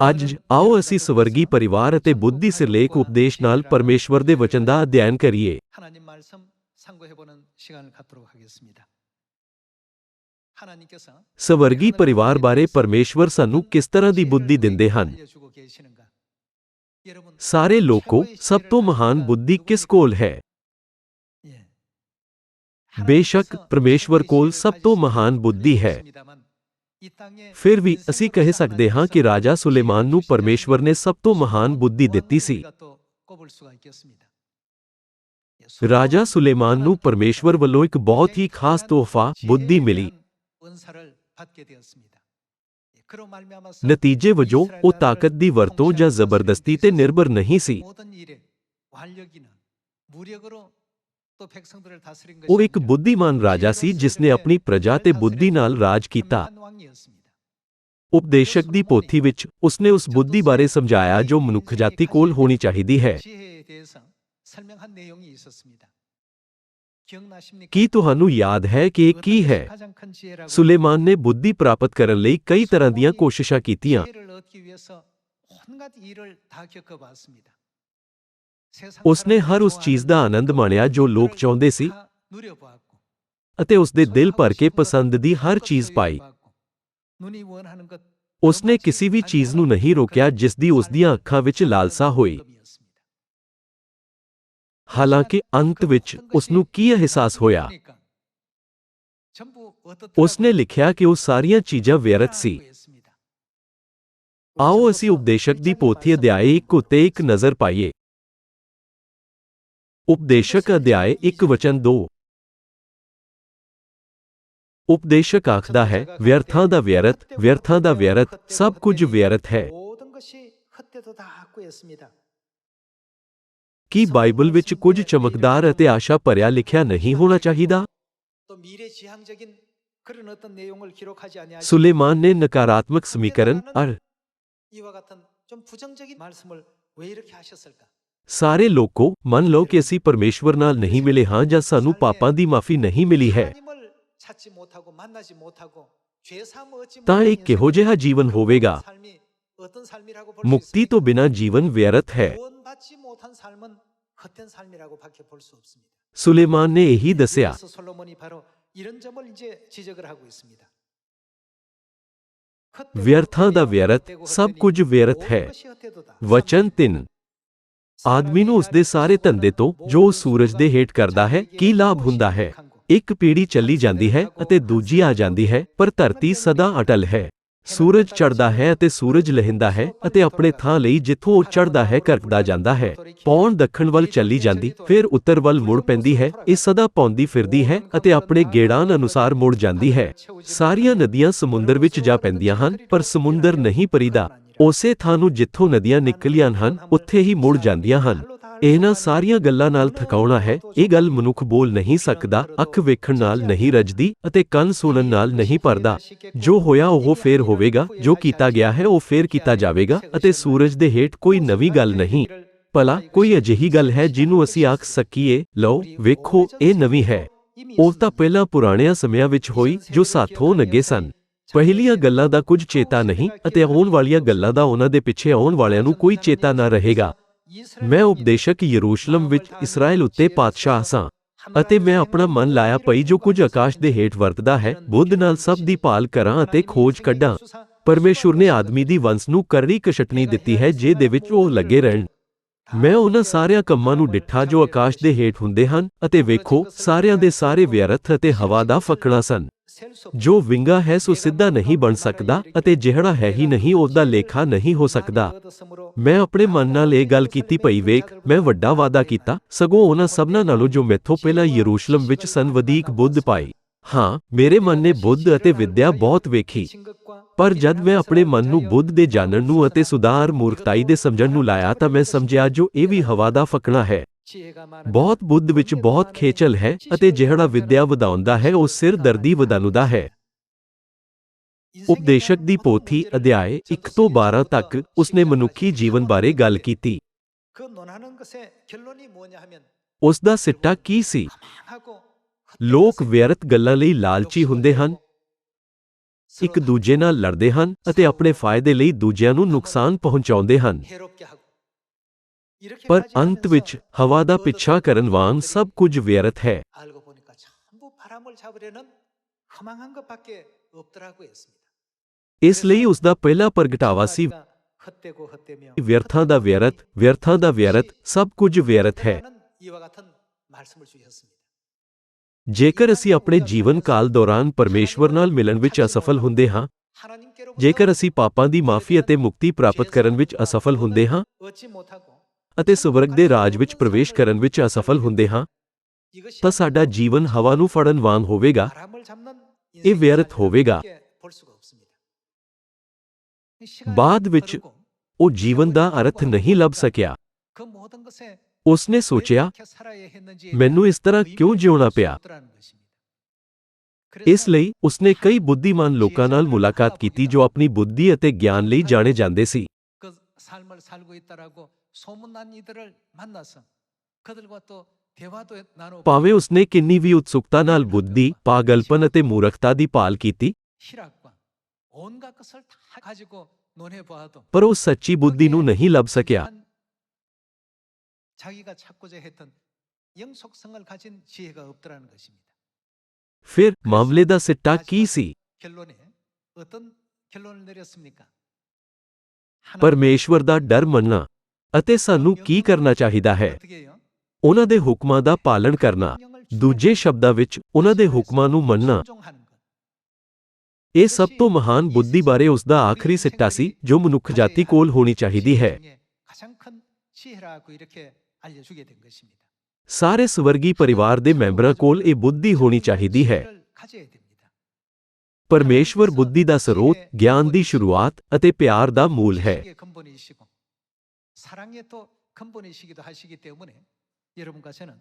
ਅੱਜ ਆਓ ਅਸੀਂ ਸਵਰਗੀ ਪਰਿਵਾਰ ਅਤੇ ਬੁੱਧੀ ਸਿਰਲੇਖ ਉਪਦੇਸ਼ ਨਾਲ ਪਰਮੇਸ਼ਵਰ ਦੇ ਵਚਨ ਦਾ ਅਧਿਐਨ ਕਰੀਏ। 하나님 말씀 상고해보는 시간을 갖도록 하겠습니다. 하나님께서 ਸਵਰਗੀ ਪਰਿਵਾਰ ਬਾਰੇ ਪਰਮੇਸ਼ਵਰ ਸਾਨੂੰ ਕਿਸ ਤਰ੍ਹਾਂ ਦੀ ਬੁੱਧੀ ਦਿੰਦੇ ਹਨ? 알려주고 계시는가? 여러분, ਸਾਰੇ ਲੋਕੋ, ਸਭ ਤੋਂ ਮਹਾਨ ਬੁੱਧੀ ਕਿਸ ਕੋਲ ਹੈ? 예. ਬੇਸ਼ੱਕ ਪਰਮੇਸ਼ਵਰ ਕੋਲ ਸਭ ਤੋਂ ਮਹਾਨ ਬੁੱਧੀ ਹੈ। 이 땅에 ਫਿਰ ਵੀ ਅਸੀਂ ਕਹਿ ਸਕਦੇ ਹਾਂ ਕਿ ਰਾਜਾ ਸੁਲੇਮਾਨ ਨੂੰ ਪਰਮੇਸ਼ਵਰ ਨੇ ਸਭ ਤੋਂ ਮਹਾਨ ਬੁੱਧੀ ਦਿੱਤੀ ਸੀ। 우리가 또 꼽을 수가 있겠습니다. ਰਾਜਾ ਸੁਲੇਮਾਨ ਨੂੰ ਪਰਮੇਸ਼ਵਰ ਵੱਲੋਂ ਇੱਕ ਬਹੁਤ ਹੀ ਖਾਸ ਤੋਹਫਾ ਬੁੱਧੀ ਮਿਲੀ। 은사를 받게 되었습니다. 그로 말미암아서 ਨਤੀਜੇ ਵਜੋਂ ਉਹ ਤਾਕਤ ਦੀ ਵਰਤੋਂ ਜਾਂ ਜ਼ਬਰਦਸਤੀ ਤੇ ਨਿਰਭਰ ਨਹੀਂ ਸੀ। 모든 일에 완력이나 무력으로 또 백성들을 다스린 ਉਹ ਇੱਕ 것입니다. ਬੁੱਧੀਮਾਨ ਰਾਜਾ ਸੀ ਜਿਸ ਨੇ ਆਪਣੀ ਪ੍ਰਜਾ ਤੇ ਬੁੱਧੀ ਨਾਲ ਰਾਜ ਕੀਤਾ। 한 왕이었습니다. ਉਪਦੇਸ਼ਕ ਦੀ ਪੋਥੀ ਵਿੱਚ ਉਸਨੇ ਉਸ ਬੁੱਧੀ ਬਾਰੇ ਸਮਝਾਇਆ ਜੋ ਮਨੁੱਖਜਾਤੀ ਕੋਲ ਹੋਣੀ ਚਾਹੀਦੀ ਹੈ। 지혜에 대해서 설명한 내용이 있었습니다. 기억나십니까? ਕੀ ਤੁਹਾਨੂੰ ਯਾਦ ਹੈ ਕਿ ਇਹ ਕੀ ਹੈ? 가장 큰 지혜라고 ਸੁਲੇਮਾਨ ਨੇ ਬੁੱਧੀ ਪ੍ਰਾਪਤ ਕਰਨ ਲਈ ਕਈ ਤਰ੍ਹਾਂ ਦੀਆਂ ਕੋਸ਼ਿਸ਼ਾਂ ਕੀਤੀਆਂ। 지혜를 얻기 위해서 온갖 일을 다 겪어봤습니다. 세상 ਉਸਨੇ ਹਰ ਉਸ 사람들이 ਚੀਜ਼ ਦਾ ਆਨੰਦ ਮਾਣਿਆ ਜੋ ਲੋਕ ਚਾਹੁੰਦੇ ਸੀ 다 누려보았고, ਅਤੇ ਉਸਦੇ ਦਿਲ ਭਰ ਕੇ ਪਸੰਦ ਦੀ ਹਰ ਚੀਜ਼ ਪਾਈ। 눈이 원하는 것 ਉਸਨੇ ਕਿਸੇ ਵੀ ਚੀਜ਼ ਨੂੰ ਨਹੀਂ ਰੋਕਿਆ ਜਿਸ ਦੀ ਉਸਦੀਆਂ ਅੱਖਾਂ ਵਿੱਚ ਲਾਲਸਾ ਹੋਈ। ਹਾਲਾਂਕਿ ਅੰਤ ਵਿੱਚ ਉਸਨੂੰ ਕੀ ਅਹਿਸਾਸ ਹੋਇਆ? ਉਸਨੇ ਲਿਖਿਆ ਕਿ ਉਹ ਸਾਰੀਆਂ ਚੀਜ਼ਾਂ ਵਿਅਰਥ ਸੀ। ਆਓ ਅਸੀਂ ਉਪਦੇਸ਼ਕ ਦੀ ਪੋਥੀ ਅਧਿਆਇ 1 ਉੱਤੇ ਇੱਕ ਨਜ਼ਰ ਪਾਈਏ। ਉਪਦੇਸ਼ਕ ਅਧਿਆਇ 1 ਵਚਨ 2। ਉਪਦੇਸ਼ਕ ਆਖਦਾ ਹੈ, ਵਿਅਰਥਾਂ ਦਾ ਵਿਅਰਥ, ਵਿਅਰਥਾਂ ਦਾ ਵਿਅਰਥ, ਸਭ ਕੁਝ ਵਿਅਰਥ ਹੈ। 모든 것이 헛되도 다 학구였습니다. ਕੀ ਬਾਈਬਲ ਵਿੱਚ ਕੁਝ ਚਮਕਦਾਰ ਅਤੇ ਆਸ਼ਾ ਭਰਿਆ ਲਿਖਿਆ ਨਹੀਂ ਹੋਣਾ ਚਾਹੀਦਾ? 또 미래지향적인 그런 어떤 내용을 기록하지 아니하시고 ਸੁਲੇਮਾਨ ਨੇ ਨਕਾਰਾਤਮਕ ਸਮੀਕਰਨ ਅਰ 이와 같은 좀 부정적인 말씀을 왜 이렇게 하셨을까? ਸਾਰੇ ਲੋਕੋ, ਮੰਨ ਲਓ ਕਿ ਅਸੀਂ ਪਰਮੇਸ਼ਵਰ ਨਾਲ ਨਹੀਂ ਮਿਲੇ ਹਾਂ ਜਾਂ ਸਾਨੂੰ ਪਾਪਾਂ ਦੀ ਮਾਫੀ ਨਹੀਂ ਮਿਲੀ ਹੈ। 하나님을 찾지 못하고 만나지 못하고 죄 사함 얻지 ਤਾਂ ਇਹ 못한 ਕਿਹੋ ਜਿਹਾ ਜੀਵਨ ਹੋਵੇਗਾ? 삶이 어떤 삶이라고 볼 수 ਮੁਕਤੀ 있습니까? ਤੋਂ ਬਿਨਾਂ ਜੀਵਨ ਵਿਅਰਥ ਹੈ। 구원받지 못한 삶은 헛된 삶이라고 밖에 볼 수 없습니다. ਸੁਲੇਮਾਨ ਨੇ ਇਹੀ ਦੱਸਿਆ। 그래서 솔로몬이 바로 이런 점을 이제 지적을 하고 있습니다. ਵਿਅਰਥਾਂ ਦਾ ਵਿਅਰਥ, ਸਭ ਕੁਝ ਵਿਅਰਥ ਹੈ। ਵਚਨ 3। ਆਦਮੀ ਨੂੰ ਉਸਦੇ ਸਾਰੇ ਧੰਦੇ ਤੋਂ ਜੋ ਉਹ ਸੂਰਜ ਦੇ ਹੇਠ ਕਰਦਾ ਹੈ ਕੀ ਲਾਭ ਹੁੰਦਾ ਹੈ? ਇੱਕ ਪੀੜ੍ਹੀ ਚੱਲੀ ਜਾਂਦੀ ਹੈ ਅਤੇ ਦੂਜੀ ਆ ਜਾਂਦੀ ਹੈ, ਪਰ ਧਰਤੀ ਸਦਾ ਅਟਲ ਹੈ। ਸੂਰਜ ਚੜ੍ਹਦਾ ਹੈ ਅਤੇ ਸੂਰਜ ਲਹਿੰਦਾ ਹੈ ਅਤੇ ਆਪਣੇ ਥਾਂ ਲਈ ਜਿੱਥੋਂ ਉਹ ਚੜ੍ਹਦਾ ਹੈ ਘਰਕਦਾ ਜਾਂਦਾ ਹੈ। ਪੌਣ ਦੱਖਣ ਵੱਲ ਚੱਲੀ ਜਾਂਦੀ, ਫਿਰ ਉੱਤਰ ਵੱਲ ਮੁੜ ਪੈਂਦੀ ਹੈ। ਇਹ ਸਦਾ ਭੌਂਦੀ ਫਿਰਦੀ ਹੈ ਅਤੇ ਆਪਣੇ ਗੇੜਾਂ ਅਨੁਸਾਰ ਮੁੜ ਜਾਂਦੀ ਹੈ। ਸਾਰੀਆਂ ਨਦੀਆਂ ਸਮੁੰਦਰ ਵਿੱਚ ਜਾ ਪੈਂਦੀਆਂ ਹਨ, ਪਰ ਸਮੁੰਦਰ ਨਹੀਂ ਭਰੀਦਾ। ਉਸੇ ਥਾਂ ਨੂੰ ਜਿੱਥੋਂ ਨਦੀਆਂ ਨਿਕਲੀਆਂ ਹਨ, ਉੱਥੇ ਹੀ ਮੁੜ ਜਾਂਦੀਆਂ ਹਨ। ਇਹਨਾਂ ਸਾਰੀਆਂ ਗੱਲਾਂ ਨਾਲ ਥਕਾਉਣਾ ਹੈ। ਇਹ ਗੱਲ ਮਨੁੱਖ ਬੋਲ ਨਹੀਂ ਸਕਦਾ, ਅੱਖ ਵੇਖਣ ਨਾਲ ਨਹੀਂ ਰੱਜਦੀ ਅਤੇ ਕੰਨ ਸੁਣਨ ਨਾਲ ਨਹੀਂ ਭਰਦਾ। ਜੋ ਹੋਇਆ ਉਹ ਫੇਰ ਹੋਵੇਗਾ, ਜੋ ਕੀਤਾ ਗਿਆ ਹੈ ਉਹ ਫੇਰ ਕੀਤਾ ਜਾਵੇਗਾ ਅਤੇ ਸੂਰਜ ਦੇ ਹੇਠ ਕੋਈ ਨਵੀਂ ਗੱਲ ਨਹੀਂ। ਭਲਾ ਕੋਈ ਅਜਿਹੀ ਗੱਲ ਹੈ ਜਿਹਨੂੰ ਅਸੀਂ ਆਖ ਸਕੀਏ, ਲਓ ਵੇਖੋ ਇਹ ਨਵੀਂ ਹੈ? ਉਹ ਤਾਂ ਪਹਿਲਾਂ ਪੁਰਾਣਿਆਂ ਸਮਿਆਂ ਵਿੱਚ ਹੋਈ ਜੋ ਸਾਥੋਂ ਅੱਗੇ ਸਨ। ਪਹਿਲੀਆਂ ਗੱਲਾਂ ਦਾ ਕੁਝ ਚੇਤਾ ਨਹੀਂ ਅਤੇ ਆਉਣ ਵਾਲੀਆਂ ਗੱਲਾਂ ਦਾ ਉਹਨਾਂ ਦੇ ਪਿੱਛੇ ਆਉਣ ਵਾਲਿਆਂ ਨੂੰ ਕੋਈ ਚੇਤਾ ਨਾ ਰਹੇਗਾ। ਮੈਂ ਉਪਦੇਸ਼ਕ ਯਰੂਸ਼ਲਮ ਵਿੱਚ ਇਸਰਾਇਲ ਉੱਤੇ ਪਾਤਸ਼ਾਹ ਸਾਂ ਅਤੇ ਮੈਂ ਆਪਣਾ ਮਨ ਲਾਇਆ ਪਈ ਜੋ ਕੁਝ ਆਕਾਸ਼ ਦੇ ਹੇਠ ਵਰਤਦਾ ਹੈ, ਬੁੱਧ ਨਾਲ ਸਭ ਦੀ ਭਾਲ ਕਰਾਂ ਅਤੇ ਖੋਜ ਕੱਢਾਂ। ਪਰਮੇਸ਼ੁਰ ਨੇ ਆਦਮੀ ਦੀ ਵੰਸ ਨੂੰ ਕਰੜੀ ਕਸ਼ਟਣੀ ਦਿੱਤੀ ਹੈ ਜਿਹਦੇ ਵਿੱਚ ਉਹ ਲੱਗੇ ਰਹਿਣ। ਮੈਂ ਉਹਨਾਂ ਸਾਰਿਆਂ ਕੰਮਾਂ ਨੂੰ ਡਿੱਠਾ ਜੋ ਆਕਾਸ਼ ਦੇ ਹੇਠ ਹੁੰਦੇ ਹਨ ਅਤੇ ਵੇਖੋ ਸਾਰਿਆਂ ਦੇ ਸਾਰੇ ਵਿਅਰਥ ਅਤੇ ਹਵਾ ਦਾ ਫੱਕਣਾ ਸਨ। ਜੋ ਵਿੰਗਾ ਹੈ ਸੋ ਸਿੱਧਾ ਨਹੀਂ ਬਣ ਸਕਦਾ ਅਤੇ ਜਿਹੜਾ ਹੈ ਹੀ ਨਹੀਂ ਉਹਦਾ ਲੇਖਾ ਨਹੀਂ ਹੋ ਸਕਦਾ। ਮੈਂ ਆਪਣੇ ਮਨ ਨਾਲ ਇਹ ਗੱਲ ਕੀਤੀ ਪਈ ਵੇਖ, ਮੈਂ ਵੱਡਾ ਵਾਅਦਾ ਕੀਤਾ, ਸਗੋਂ ਉਹਨਾਂ ਸਭਨਾਂ ਨਾਲੋਂ ਜੋ ਮੈਥੋਂ ਪਹਿਲਾਂ ਯਰੂਸ਼ਲਮ ਵਿੱਚ ਸਨ ਵਧੀਕ ਬੁੱਧ ਪਾਈ। ਹਾਂ, ਮੇਰੇ ਮਨ ਨੇ ਬੁੱਧ ਅਤੇ ਵਿਦਿਆ ਬਹੁਤ ਵੇਖੀ, ਪਰ ਜਦ ਮੈਂ ਆਪਣੇ ਮਨ ਨੂੰ ਬੁੱਧ ਦੇ ਜਾਣਨ ਨੂੰ ਅਤੇ ਸੁਧਾਰ ਮੂਰਖਤਾਈ ਦੇ ਸਮਝਣ ਨੂੰ ਲਾਇਆ ਤਾਂ ਮੈਂ ਸਮਝਿਆ ਜੋ ਇਹ ਵੀ ਹਵਾ ਦਾ ਫੱਕਣਾ ਹੈ। ਬਹੁਤ ਬੁੱਧ ਵਿੱਚ ਬਹੁਤ ਖੇਚਲ ਹੈ ਅਤੇ ਜਿਹੜਾ ਵਿਦਿਆ ਵਧਾਉਂਦਾ ਹੈ ਉਹ ਸਿਰ ਦਰਦੀ ਵਧਾਉਂਦਾ ਹੈ। ਉਪਦੇਸ਼ਕ ਦੀ ਪੋਥੀ ਅਧਿਆਇ 1 ਤੋਂ 12 ਤੱਕ ਉਸਨੇ ਮਨੁੱਖੀ ਜੀਵਨ ਬਾਰੇ ਗੱਲ ਕੀਤੀ। ਉਸ ਦਾ ਸਿੱਟਾ ਕੀ ਸੀ? ਲੋਕ ਵਿਅਰਥ ਗੱਲਾਂ ਲਈ ਲਾਲਚੀ ਹੁੰਦੇ ਹਨ। ਇੱਕ ਦੂਜੇ ਨਾਲ ਲੜਦੇ ਹਨ ਅਤੇ ਆਪਣੇ ਫਾਇਦੇ ਲਈ ਦੂਜਿਆਂ ਨੂੰ ਨੁਕਸਾਨ ਪਹੁੰਚਾਉਂਦੇ ਹਨ। 해롭게 하고 이렇게 ਪਰ 가지 ਅੰਤ ਵਿੱਚ ਹਵਾ ਦਾ ਪਿੱਛਾ ਕਰਨ ਵਾਂਗ ਸਭ ਕੁਝ ਵਿਅਰਥ ਹੈ। 알고 보니까 전부 바람을 잡으려는 허망한 것밖에 없더라고 했습니다. ਇਸ ਲਈ ਉਸ ਦਾ ਪਹਿਲਾ ਪ੍ਰਗਟਾਵਾ ਸੀ 헛되고 헛되며 ਵਿਅਰਥਾਂ ਦਾ ਵਿਅਰਥ, ਵਿਅਰਥਾਂ ਦਾ ਵਿਅਰਥ, ਸਭ ਕੁਝ ਵਿਅਰਥ ਹੈ। 이와 같은 말씀을 주셨습니다. ਜੇਕਰ ਅਸੀਂ ਆਪਣੇ ਜੀਵਨ ਕਾਲ ਦੌਰਾਨ ਪਰਮੇਸ਼ਵਰ ਨਾਲ ਮਿਲਣ ਵਿੱਚ ਅਸਫਲ ਹੁੰਦੇ ਹਾਂ, ਜੇਕਰ ਅਸੀਂ ਪਾਪਾਂ ਦੀ ਮਾਫੀ ਅਤੇ ਮੁਕਤੀ ਪ੍ਰਾਪਤ ਕਰਨ ਵਿੱਚ ਅਸਫਲ ਹੁੰਦੇ ਹਾਂ 얻지 못하고 ਅਤੇ ਸਵਰਗ ਦੇ ਰਾਜ ਵਿੱਚ ਪ੍ਰਵੇਸ਼ ਕਰਨ ਵਿੱਚ ਅਸਫਲ ਹੁੰਦੇ ਹਾਂ, ਤਾਂ ਸਾਡਾ ਜੀਵਨ ਹਵਾ ਨੂੰ ਫੜਨ ਵਾਂਗ ਹੋਵੇਗਾ। 바람을 잡는 ਇਹ ਵਿਅਰਥ ਹੋਵੇਗਾ। 볼 수가 없습니다. ਬਾਅਦ ਵਿੱਚ ਉਹ ਜੀਵਨ ਦਾ ਅਰਥ ਨਹੀਂ ਲੱਭ ਸਕਿਆ। 그 모든 것에 ਉਸਨੇ ਸੋਚਿਆ, 어떻게 살아야 했는지에 ਮੈਨੂੰ ਇਸ ਤਰ੍ਹਾਂ ਕਿਉਂ ਜਿਉਣਾ ਪਿਆ। 없더라는 것입니다. ਇਸ ਲਈ ਉਸਨੇ ਕਈ ਬੁੱਧੀਮਾਨ ਲੋਕਾਂ ਨਾਲ ਮੁਲਾਕਾਤ ਕੀਤੀ ਜੋ ਆਪਣੀ ਬੁੱਧੀ ਅਤੇ ਗਿਆਨ ਲਈ ਜਾਣੇ ਜਾਂਦੇ ਸੀ। 그 삶을 살고 있다라고 소문난 이들을 만나서 그들과 또 대화도 나누고 ਭਾਵੇਂ ਉਸਨੇ ਕਿੰਨੀ ਵੀ ਉਤਸੁਕਤਾ ਨਾਲ ਬੁੱਧੀ, ਪਾਗਲਪਨ ਅਤੇ ਮੂਰਖਤਾ ਦੀ ਭਾਲ ਕੀਤੀ, 희락과 온갖 것을 다 가지고 논해 보아도 ਪਰ ਉਹ ਸੱਚੀ ਬੁੱਧੀ ਨੂੰ ਨਹੀਂ ਲੱਭ ਸਕਿਆ। 자기가 찾고자 했던 영속성을 가진 지혜가 없더라는 것입니다. ਫਿਰ ਮਾਮਲੇ ਦਾ ਸਿੱਟਾ ਕੀ ਸੀ? 결론에 어떤 결론을 내렸습니까? ਪਰਮੇਸ਼ਵਰ ਦਾ ਡਰ ਮੰਨਣਾ। ਅਤੇ ਸਾਨੂੰ ਕੀ ਕਰਨਾ ਚਾਹੀਦਾ ਹੈ? 어떻게 해요? ਉਹਨਾਂ ਦੇ ਹੁਕਮਾਂ ਦਾ ਪਾਲਣ ਕਰਨਾ। ਦੂਜੇ ਸ਼ਬਦਾਂ ਵਿੱਚ ਉਹਨਾਂ ਦੇ ਹੁਕਮਾਂ ਨੂੰ ਮੰਨਣਾ। 순종하는 것. ਇਹ ਸਭ ਤੋਂ ਮਹਾਨ ਬੁੱਧੀ ਬਾਰੇ ਉਸ ਦਾ ਆਖਰੀ ਸਿੱਟਾ ਸੀ ਜੋ ਮਨੁੱਖ ਜਾਤੀ ਕੋਲ ਹੋਣੀ ਚਾਹੀਦੀ ਹੈ। 가장 큰 지혜라고 이렇게 알려주게 된 것입니다. ਸਾਰੇ ਸਵਰਗੀ ਪਰਿਵਾਰ ਦੇ ਮੈਂਬਰਾਂ ਕੋਲ ਇਹ ਬੁੱਧੀ ਹੋਣੀ ਚਾਹੀਦੀ ਹੈ। 지혜를 가져야 됩니다. ਪਰਮੇਸ਼ਵਰ ਬੁੱਧੀ ਦਾ ਸਰੋਤ, ਗਿਆਨ ਦੀ ਸ਼ੁਰੂਆਤ ਅਤੇ ਪਿਆਰ ਦਾ ਮੂਲ ਹੈ। 지식의 근본이시고 사랑의 또 근본이시기도 하시기 때문에 여러분과 저는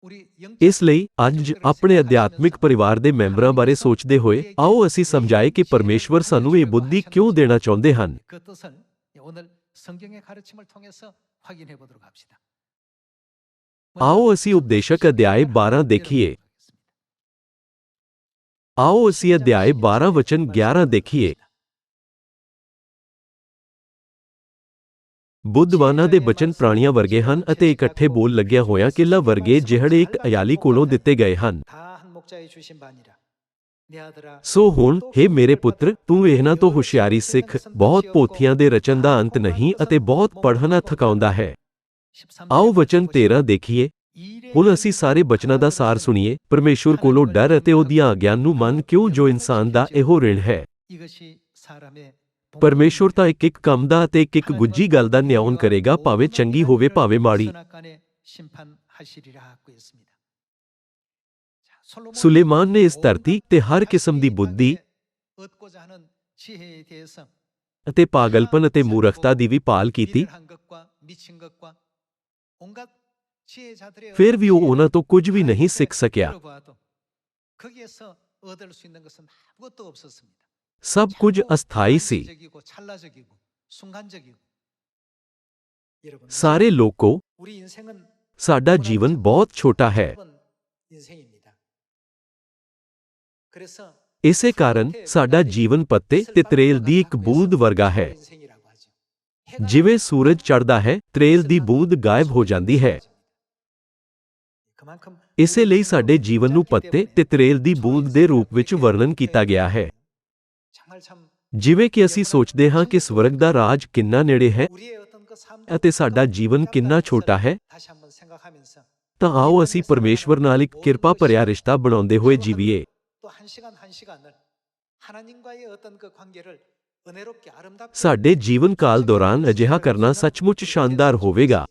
우리 영적 ਇਸ ਲਈ ਅੱਜ ਆਪਣੇ ਅਧਿਆਤਮਿਕ ਪਰਿਵਾਰ ਦੇ ਮੈਂਬਰਾਂ ਬਾਰੇ ਸੋਚਦੇ ਹੋਏ ਆਓ ਅਸੀਂ ਸਮਝਾਏ ਕਿ ਪਰਮੇਸ਼ਵਰ ਸਾਨੂੰ ਇਹ ਬੁੱਧੀ ਕਿਉਂ ਦੇਣਾ ਚਾਹੁੰਦੇ ਹਨ। 그 뜻을 오늘 성경의 가르침을 통해서 확인해 보도록 합시다. ਆਓ ਅਸੀਂ ਉਪਦੇਸ਼ਕ ਅਧਿਆਇ 12 ਦੇਖੀਏ। ਆਓ ਅਸੀਂ ਅਧਿਆਇ 12 ਵਚਨ 11 ਦੇਖੀਏ। ਬੁੱਧਵਾਨਾਂ ਦੇ ਬਚਨ ਪ੍ਰਾਣੀਆਂ ਵਰਗੇ ਹਨ ਅਤੇ ਇਕੱਠੇ ਬੋਲ ਲੱਗਿਆ ਹੋਇਆਂ ਕਿੱਲਾ ਵਰਗੇ ਜਿਹੜੇ ਇੱਕ ਅਯਾਲੀ ਕੋਲੋਂ ਦਿੱਤੇ ਗਏ ਹਨ। 다 한 목자의 주신 바니라. 내 아들아 ਸੋ ਹੁਣ ਹੇ ਮੇਰੇ ਪੁੱਤਰ, ਤੂੰ ਇਹਨਾਂ ਤੋਂ ਹੁਸ਼ਿਆਰੀ ਸਿੱਖ। ਬਹੁਤ ਪੋਥੀਆਂ ਦੇ ਰਚਨ ਦਾ ਅੰਤ ਨਹੀਂ ਅਤੇ ਬਹੁਤ ਪੜ੍ਹਨਾ ਥਕਾਉਂਦਾ ਹੈ। 13 ਆਓ ਵਚਨ 13 ਦੇਖੀਏ। ਹੁਣ ਅਸੀਂ ਸਾਰੇ ਬਚਨਾਂ ਦਾ ਸਾਰ ਸੁਣੀਏ। ਪਰਮੇਸ਼ੁਰ ਕੋਲੋਂ ਡਰ ਅਤੇ ਉਹਦੀਆਂ ਆਗਿਆ ਨੂੰ ਮੰਨ ਕਿਉਂ ਜੋ ਇਨਸਾਨ ਦਾ ਇਹੋ ਰਿਣ ਹੈ। 이것이 사람의 ਪਰਮੇਸ਼ੁਰ ਤਾਂ ਇੱਕ ਕੰਮ ਦਾ ਅਤੇ ਇੱਕ ਗੁੱਝੀ ਗੱਲ ਦਾ ਨਿਆਉਣ ਕਰੇਗਾ, ਭਾਵੇਂ ਚੰਗੀ ਹੋਵੇ ਭਾਵੇਂ ਮਾੜੀ। 선악간에 심판하시리라 하고 있습니다. 자, ਸੁਲੇਮਾਨ ਨੇ ਇਸ ਧਰਤੀ ਤੇ ਹਰ ਕਿਸਮ ਦੀ ਬੁੱਧੀ 얻고자 하는 지혜에 대해서 ਅਤੇ ਪਾਗਲਪਨ ਅਤੇ ਮੂਰਖਤਾ ਦੀ ਵੀ ਭਾਲ ਕੀਤੀ। 미련한 것과 미친 것과 온갖 지혜자들의 ਫਿਰ ਵੀ ਉਹ ਉਹਨਾਂ ਤੋਂ ਕੁਝ ਵੀ ਨਹੀਂ ਸਿੱਖ ਸਕਿਆ। 들어봐도 거기에서 얻을 수 있는 것은 아무것도 없었습니다. ਸਭ ਕੁਝ ਅਸਥਾਈ ਸੀ। 한시적이고 찰나적이고 순간적이고. 여러분, ਸਾਰੇ ਲੋਕੋ, 우리 인생은 ਸਾਡਾ ਜੀਵਨ ਬਹੁਤ ਛੋਟਾ ਹੈ। 짧은 인생입니다. 그래서 ਇਸੇ ਕਾਰਨ ਸਾਡਾ ਜੀਵਨ ਪੱਤੇ ਤੇ ਤਰੇਲ ਦੀ ਇੱਕ ਬੂੰਦ ਵਰਗਾ ਹੈ। 인생이라고 하죠. ਜਿਵੇਂ ਸੂਰਜ ਚੜ੍ਹਦਾ ਹੈ, ਤਰੇਲ ਦੀ ਬੂੰਦ ਗਾਇਬ ਹੋ ਜਾਂਦੀ ਹੈ। 그만큼 ਇਸੇ ਲਈ ਸਾਡੇ ਜੀਵਨ ਨੂੰ ਪੱਤੇ ਤੇ ਤਰੇਲ ਦੀ ਬੂੰਦ ਦੇ ਰੂਪ ਵਿੱਚ ਵਰਣਨ ਕੀਤਾ ਗਿਆ ਹੈ। 정말 참 ਜਿਵੇਂ ਕਿ ਅਸੀਂ ਸੋਚਦੇ ਹਾਂ ਕਿ ਸਵਰਗ ਦਾ ਰਾਜ ਕਿੰਨਾ ਨੇੜੇ ਹੈ 우리의 어떤 그 삶 ਅਤੇ ਸਾਡਾ ਜੀਵਨ ਕਿੰਨਾ ਛੋਟਾ ਹੈ, 다시 한번 생각하면서 ਤਾਂ ਆਓ ਅਸੀਂ ਪਰਮੇਸ਼ਵਰ ਨਾਲ ਇੱਕ ਕਿਰਪਾ ਭਰਿਆ ਰਿਸ਼ਤਾ ਬਣਾਉਂਦੇ ਹੋਏ ਜੀਵੀਏ। 또 한 시간 한 시간을 하나님과의 어떤 그 관계를 은혜롭게 아름답게 ਸਾਡੇ ਜੀਵਨ ਕਾਲ ਦੌਰਾਨ ਅਜਿਹਾ ਕਰਨਾ ਸੱਚਮੁੱਚ ਸ਼ਾਨਦਾਰ ਹੋਵੇਗਾ।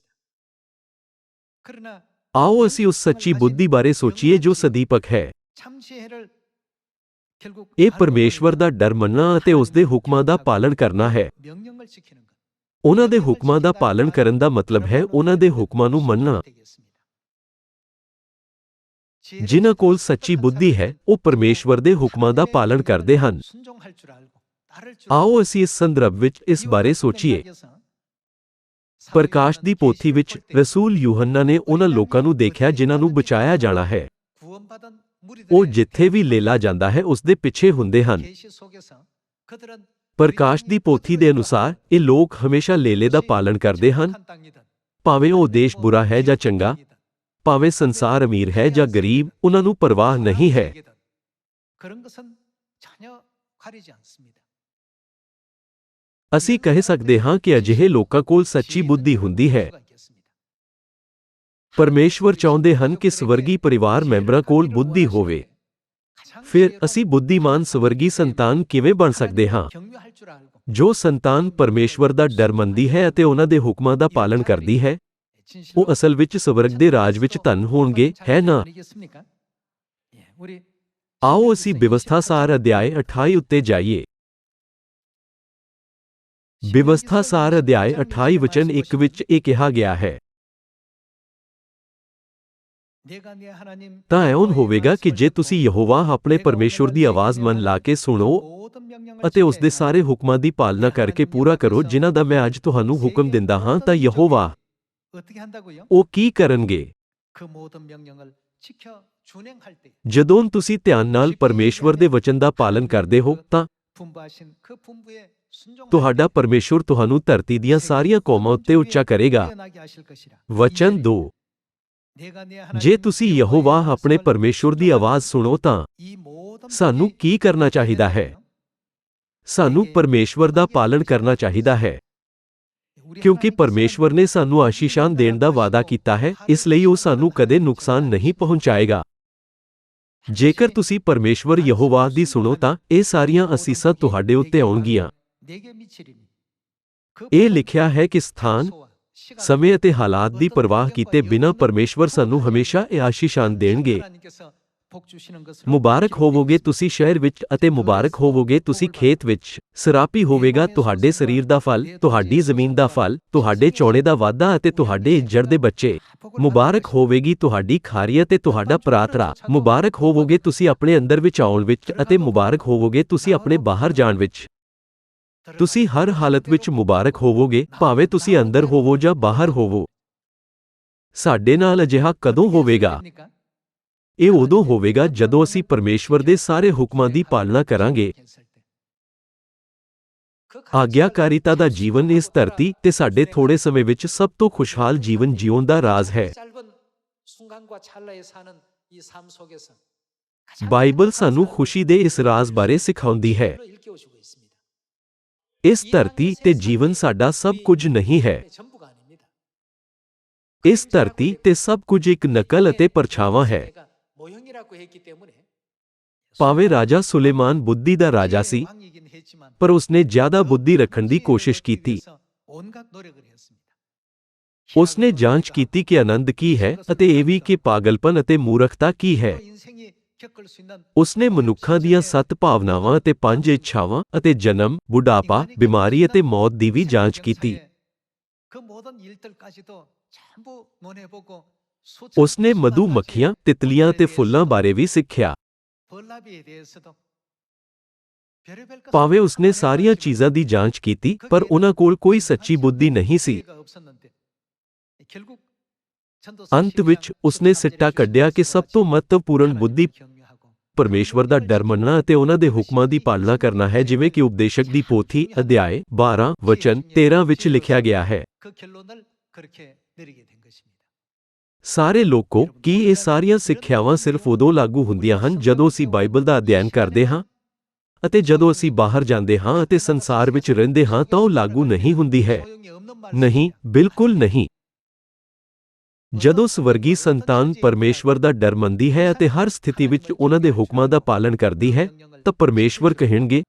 그러나 ਆਓ ਅਸੀਂ ਉਸ ਸੱਚੀ ਬੁੱਧੀ ਬਾਰੇ ਸੋਚੀਏ ਜੋ ਸਦੀਪਕ ਹੈ। 참 지혜를 결국 ਇਹ ਪਰਮੇਸ਼ਵਰ ਦਾ ਡਰ ਮੰਨਣਾ ਅਤੇ ਉਸ ਦੇ ਹੁਕਮਾਂ ਦਾ ਪਾਲਣ ਕਰਨਾ ਹੈ। 명령을 지키는 것. ਉਹਨਾਂ ਦੇ ਹੁਕਮਾਂ ਦਾ ਪਾਲਣ ਕਰਨ ਦਾ ਮਤਲਬ ਹੈ ਉਹਨਾਂ ਦੇ ਹੁਕਮਾਂ ਨੂੰ ਮੰਨਣਾ। ਜਿਨ੍ਹਾਂ ਕੋਲ ਸੱਚੀ ਬੁੱਧੀ ਹੈ ਉਹ ਪਰਮੇਸ਼ਵਰ ਦੇ ਹੁਕਮਾਂ ਦਾ ਪਾਲਣ ਕਰਦੇ ਹਨ। 순종할 줄 알고 따를 줄 ਆਓ ਅਸੀਂ ਇਸ ਸੰਦਰਭ ਵਿੱਚ ਇਸ ਬਾਰੇ ਸੋਚੀਏ। ਪ੍ਰਕਾਸ਼ ਦੀ ਪੋਥੀ ਵਿੱਚ ਰਸੂਲ ਯੂਹੰਨਾ ਨੇ ਉਹਨਾਂ ਲੋਕਾਂ ਨੂੰ ਦੇਖਿਆ ਜਿਨ੍ਹਾਂ ਨੂੰ ਬਚਾਇਆ ਜਾਣਾ ਹੈ। 구원받은 ਉਹ ਜਿੱਥੇ ਵੀ ਲੇਲਾ ਜਾਂਦਾ ਹੈ ਉਸ ਦੇ ਪਿੱਛੇ ਹੁੰਦੇ ਹਨ। 계시 속에서 그들은 ਪ੍ਰਕਾਸ਼ ਦੀ ਪੋਥੀ ਦੇ ਅਨੁਸਾਰ ਇਹ ਲੋਕ ਹਮੇਸ਼ਾ ਲੇਲੇ ਦਾ ਪਾਲਣ ਕਰਦੇ ਹਨ, ਭਾਵੇਂ ਉਹ ਦੇਸ਼ ਬੁਰਾ ਹੈ ਜਾਂ ਚੰਗਾ, ਭਾਵੇਂ ਸੰਸਾਰ ਅਮੀਰ ਹੈ ਜਾਂ ਗਰੀਬ, ਉਹਨਾਂ ਨੂੰ ਪਰਵਾਹ ਨਹੀਂ ਹੈ। 그런 것은 전혀 가리지 않습니다. ਅਸੀਂ ਕਹਿ ਸਕਦੇ ਹਾਂ ਕਿ ਅਜਿਹੇ ਲੋਕਾਂ ਕੋਲ ਸੱਚੀ ਬੁੱਧੀ ਹੁੰਦੀ ਹੈ। ਪਰਮੇਸ਼ਵਰ ਚਾਹੁੰਦੇ ਹਨ ਕਿ ਸਵਰਗੀ ਪਰਿਵਾਰ ਮੈਂਬਰਾਂ ਕੋਲ ਬੁੱਧੀ ਹੋਵੇ। ਫਿਰ ਅਸੀਂ ਬੁੱਧੀਮਾਨ ਸਵਰਗੀ ਸੰਤਾਨ ਕਿਵੇਂ ਬਣ ਸਕਦੇ ਹਾਂ? ਜੋ ਸੰਤਾਨ ਪਰਮੇਸ਼ਵਰ ਦਾ ਡਰ ਮੰਨਦੀ ਹੈ ਅਤੇ ਉਹਨਾਂ ਦੇ ਹੁਕਮਾਂ ਦਾ ਪਾਲਣ ਕਰਦੀ ਹੈ, ਉਹ ਅਸਲ ਵਿੱਚ ਸਵਰਗ ਦੇ ਰਾਜ ਵਿੱਚ ਧਨ ਹੋਣਗੇ, ਹੈ ਨਾ? ਆਓ ਅਸੀਂ ਬਿਵਸਥਾ ਸਾਰ ਅਧਿਆਇ 28 ਉੱਤੇ ਜਾਈਏ। ਬਿਵਸਥਾ ਸਾਰ ਅਧਿਆਇ 28 ਵਚਨ 1 ਵਿੱਚ ਇਹ ਕਿਹਾ ਗਿਆ ਹੈ, ਤਾਂ ਇਉਂ ਹੋਵੇਗਾ ਕਿ ਜੇ ਤੁਸੀਂ ਯਹੋਵਾ ਆਪਣੇ ਪਰਮੇਸ਼ੁਰ ਦੀ ਆਵਾਜ਼ ਮਨ ਲਾ ਕੇ ਸੁਣੋ ਅਤੇ ਉਸ ਦੇ ਸਾਰੇ ਹੁਕਮਾਂ ਦੀ ਪਾਲਣਾ ਕਰਕੇ ਪੂਰਾ ਕਰੋ ਜਿਨ੍ਹਾਂ ਦਾ ਮੈਂ ਅੱਜ ਤੁਹਾਨੂੰ ਹੁਕਮ ਦਿੰਦਾ ਹਾਂ, ਤਾਂ ਯਹੋਵਾ ਉਹ ਕੀ ਕਰਨਗੇ? ਜਦੋਂ ਤੁਸੀਂ ਧਿਆਨ ਨਾਲ ਪਰਮੇਸ਼ਵਰ ਦੇ ਵਚਨ ਦਾ ਪਾਲਣ ਕਰਦੇ ਹੋ ਤਾਂ ਤੁਹਾਡਾ ਪਰਮੇਸ਼ੁਰ ਤੁਹਾਨੂੰ ਧਰਤੀ ਦੀਆਂ ਸਾਰੀਆਂ ਕੌਮਾਂ ਉੱਤੇ ਉੱਚਾ ਕਰੇਗਾ। ਵਚਨ 2, ਜੇ ਤੁਸੀਂ ਯਹੋਵਾ ਆਪਣੇ ਪਰਮੇਸ਼ੁਰ ਦੀ ਆਵਾਜ਼ ਸੁਣੋ ਤਾਂ ਸਾਨੂੰ ਕੀ ਕਰਨਾ ਚਾਹੀਦਾ ਹੈ? ਸਾਨੂੰ ਪਰਮੇਸ਼ਵਰ ਦਾ ਪਾਲਣ ਕਰਨਾ ਚਾਹੀਦਾ ਹੈ, ਕਿਉਂਕਿ ਪਰਮੇਸ਼ਵਰ ਨੇ ਸਾਨੂੰ ਆਸ਼ੀਸ਼ਾਂ ਦੇਣ ਦਾ ਵਾਅਦਾ ਕੀਤਾ ਹੈ, ਇਸ ਲਈ ਉਹ ਸਾਨੂੰ ਕਦੇ ਨੁਕਸਾਨ ਨਹੀਂ ਪਹੁੰਚਾਏਗਾ। ਜੇਕਰ ਤੁਸੀਂ ਪਰਮੇਸ਼ਵਰ ਯਹੋਵਾ ਦੀ ਸੁਣੋ ਤਾਂ ਇਹ ਸਾਰੀਆਂ ਅਸੀਸਾਂ ਤੁਹਾਡੇ ਉੱਤੇ ਆਉਣਗੀਆਂ। ਇਹ ਲਿਖਿਆ ਹੈ ਕਿ ਸਥਾਨ, ਸਮੇਂ ਅਤੇ ਹਾਲਾਤ ਦੀ ਪਰਵਾਹ ਕੀਤੇ ਬਿਨਾਂ ਪਰਮੇਸ਼ਵਰ ਸਾਨੂੰ ਹਮੇਸ਼ਾ ਇਹ ਆਸ਼ੀਸ਼ਾਂ ਦੇਣਗੇ। ਮੁਬਾਰਕ ਹੋਵੋਗੇ ਤੁਸੀਂ ਸ਼ਹਿਰ ਵਿੱਚ ਅਤੇ ਮੁਬਾਰਕ ਹੋਵੋਗੇ ਤੁਸੀਂ ਖੇਤ ਵਿੱਚ। ਸਰਾਪੀ ਹੋਵੇਗਾ ਤੁਹਾਡੇ ਸਰੀਰ ਦਾ ਫਲ, ਤੁਹਾਡੀ ਜ਼ਮੀਨ ਦਾ ਫਲ, ਤੁਹਾਡੇ ਚੌਣੇ ਦਾ ਵਾਧਾ ਅਤੇ ਤੁਹਾਡੇ ਇੱਜੜ ਦੇ ਬੱਚੇ। ਮੁਬਾਰਕ ਹੋਵੇਗੀ ਤੁਹਾਡੀ ਖਾਰੀ ਅਤੇ ਤੁਹਾਡਾ ਪ੍ਰਾਤਰਾ। ਮੁਬਾਰਕ ਹੋਵੋਗੇ ਤੁਸੀਂ ਆਪਣੇ ਅੰਦਰ ਵਿੱਚ ਆਉਣ ਵਿੱਚ ਅਤੇ ਮੁਬਾਰਕ ਹੋਵੋਗੇ ਤੁਸੀਂ ਆਪਣੇ ਬਾਹਰ ਜਾਣ ਵਿੱਚ। ਤੁਸੀਂ ਹਰ ਹਾਲਤ ਵਿੱਚ ਮੁਬਾਰਕ ਹੋਵੋਗੇ, ਭਾਵੇਂ ਤੁਸੀਂ ਅੰਦਰ ਹੋਵੋ ਜਾਂ ਬਾਹਰ ਹੋਵੋ। ਸਾਡੇ ਨਾਲ ਅਜਿਹਾ ਕਦੋਂ ਹੋਵੇਗਾ? ਇਹ ਉਦੋਂ ਹੋਵੇਗਾ ਜਦੋਂ ਅਸੀਂ ਪਰਮੇਸ਼ਵਰ ਦੇ ਸਾਰੇ ਹੁਕਮਾਂ ਦੀ ਪਾਲਣਾ ਕਰਾਂਗੇ। ਆਗਿਆਕਾਰੀਤਾ ਦਾ ਜੀਵਨ ਇਸ ਧਰਤੀ ਤੇ ਸਾਡੇ ਥੋੜੇ ਸਮੇਂ ਵਿੱਚ ਸਭ ਤੋਂ ਖੁਸ਼ਹਾਲ ਜੀਵਨ ਜਿਉਣ ਦਾ ਰਾਜ਼ ਹੈ। ਬਾਈਬਲ ਸਾਨੂੰ ਖੁਸ਼ੀ ਦੇ ਇਸ ਰਾਜ਼ ਬਾਰੇ ਸਿਖਾਉਂਦੀ ਹੈ। ਇਸ ਧਰਤੀ ਤੇ ਜੀਵਨ ਸਾਡਾ ਸਭ ਕੁਝ ਨਹੀਂ ਹੈ। ਇਸ ਧਰਤੀ ਤੇ ਸਭ ਕੁਝ ਇੱਕ ਨਕਲ ਅਤੇ ਪਰਛਾਵਾਂ ਹੈ। ਭਾਵੇਂ ਰਾਜਾ ਸੁਲੇਮਾਨ ਬੁੱਧੀ ਦਾ ਰਾਜਾ ਸੀ, ਪਰ ਉਸਨੇ ਜ਼ਿਆਦਾ ਬੁੱਧੀ ਰੱਖਣ ਦੀ ਕੋਸ਼ਿਸ਼ ਕੀਤੀ। ਉਸਨੇ ਜਾਂਚ ਕੀਤੀ ਕਿ ਆਨੰਦ ਕੀ ਹੈ ਅਤੇ ਇਹ ਵੀ ਕਿ ਪਾਗਲਪਨ ਅਤੇ ਮੂਰਖਤਾ ਕੀ ਹੈ। ਉਸਨੇ ਮਨੁੱਖਾਂ ਦੀਆਂ 7 ਭਾਵਨਾਵਾਂ ਅਤੇ 5 ਇੱਛਾਵਾਂ ਅਤੇ ਜਨਮ, ਬੁਢਾਪਾ, ਬਿਮਾਰੀ ਅਤੇ ਮੌਤ ਦੀ ਵੀ ਜਾਂਚ ਕੀਤੀ। ਉਸਨੇ ਮਧੂ ਮੱਖੀਆਂ, ਤਿਤਲੀਆਂ ਅਤੇ ਫੁੱਲਾਂ ਬਾਰੇ ਵੀ ਸਿੱਖਿਆ। ਭਾਵੇਂ ਉਸਨੇ ਸਾਰੀਆਂ ਚੀਜ਼ਾਂ ਦੀ ਜਾਂਚ ਕੀਤੀ, ਪਰ ਉਹਨਾਂ ਕੋਲ ਕੋਈ ਸੱਚੀ ਬੁੱਧੀ ਨਹੀਂ ਸੀ। ਅੰਤ ਵਿੱਚ ਉਸਨੇ ਸਿੱਟਾ ਕੱਢਿਆ ਕਿ ਸਭ ਤੋਂ ਮਹੱਤਵਪੂਰਨ ਬੁੱਧੀ ਪਰਮੇਸ਼ਵਰ ਦਾ ਡਰ ਮੰਨਣਾ ਅਤੇ ਉਹਨਾਂ ਦੇ ਹੁਕਮਾਂ ਦੀ ਪਾਲਣਾ ਕਰਨਾ ਹੈ, ਜਿਵੇਂ ਕਿ ਉਪਦੇਸ਼ਕ ਦੀ ਪੋਥੀ ਅਧਿਆਇ 12 ਵਚਨ 13 ਵਿੱਚ ਲਿਖਿਆ ਗਿਆ ਹੈ। ਸਾਰੇ ਲੋਕੋ, ਕੀ ਇਹ ਸਾਰੀਆਂ ਸਿੱਖਿਆਵਾਂ ਸਿਰਫ ਉਦੋਂ ਲਾਗੂ ਹੁੰਦੀਆਂ ਹਨ ਜਦੋਂ ਅਸੀਂ ਬਾਈਬਲ ਦਾ ਅਧਿਐਨ ਕਰਦੇ ਹਾਂ? ਅਤੇ ਜਦੋਂ ਅਸੀਂ ਬਾਹਰ ਜਾਂਦੇ ਹਾਂ ਅਤੇ ਸੰਸਾਰ ਵਿੱਚ ਰਹਿੰਦੇ ਹਾਂ ਤਾਂ ਉਹ ਲਾਗੂ ਨਹੀਂ ਹੁੰਦੀ ਹੈ? ਨਹੀਂ, ਬਿਲਕੁਲ ਨਹੀਂ। ਜਦੋਂ ਸਵਰਗੀ ਸੰਤਾਨ ਪਰਮੇਸ਼ਵਰ ਦਾ ਡਰ ਮੰਨਦੀ ਹੈ ਅਤੇ ਹਰ ਸਥਿਤੀ ਵਿੱਚ ਉਹਨਾਂ ਦੇ ਹੁਕਮਾਂ ਦਾ ਪਾਲਣ ਕਰਦੀ ਹੈ, ਤਾਂ ਪਰਮੇਸ਼ਵਰ ਕਹਿਣਗੇ,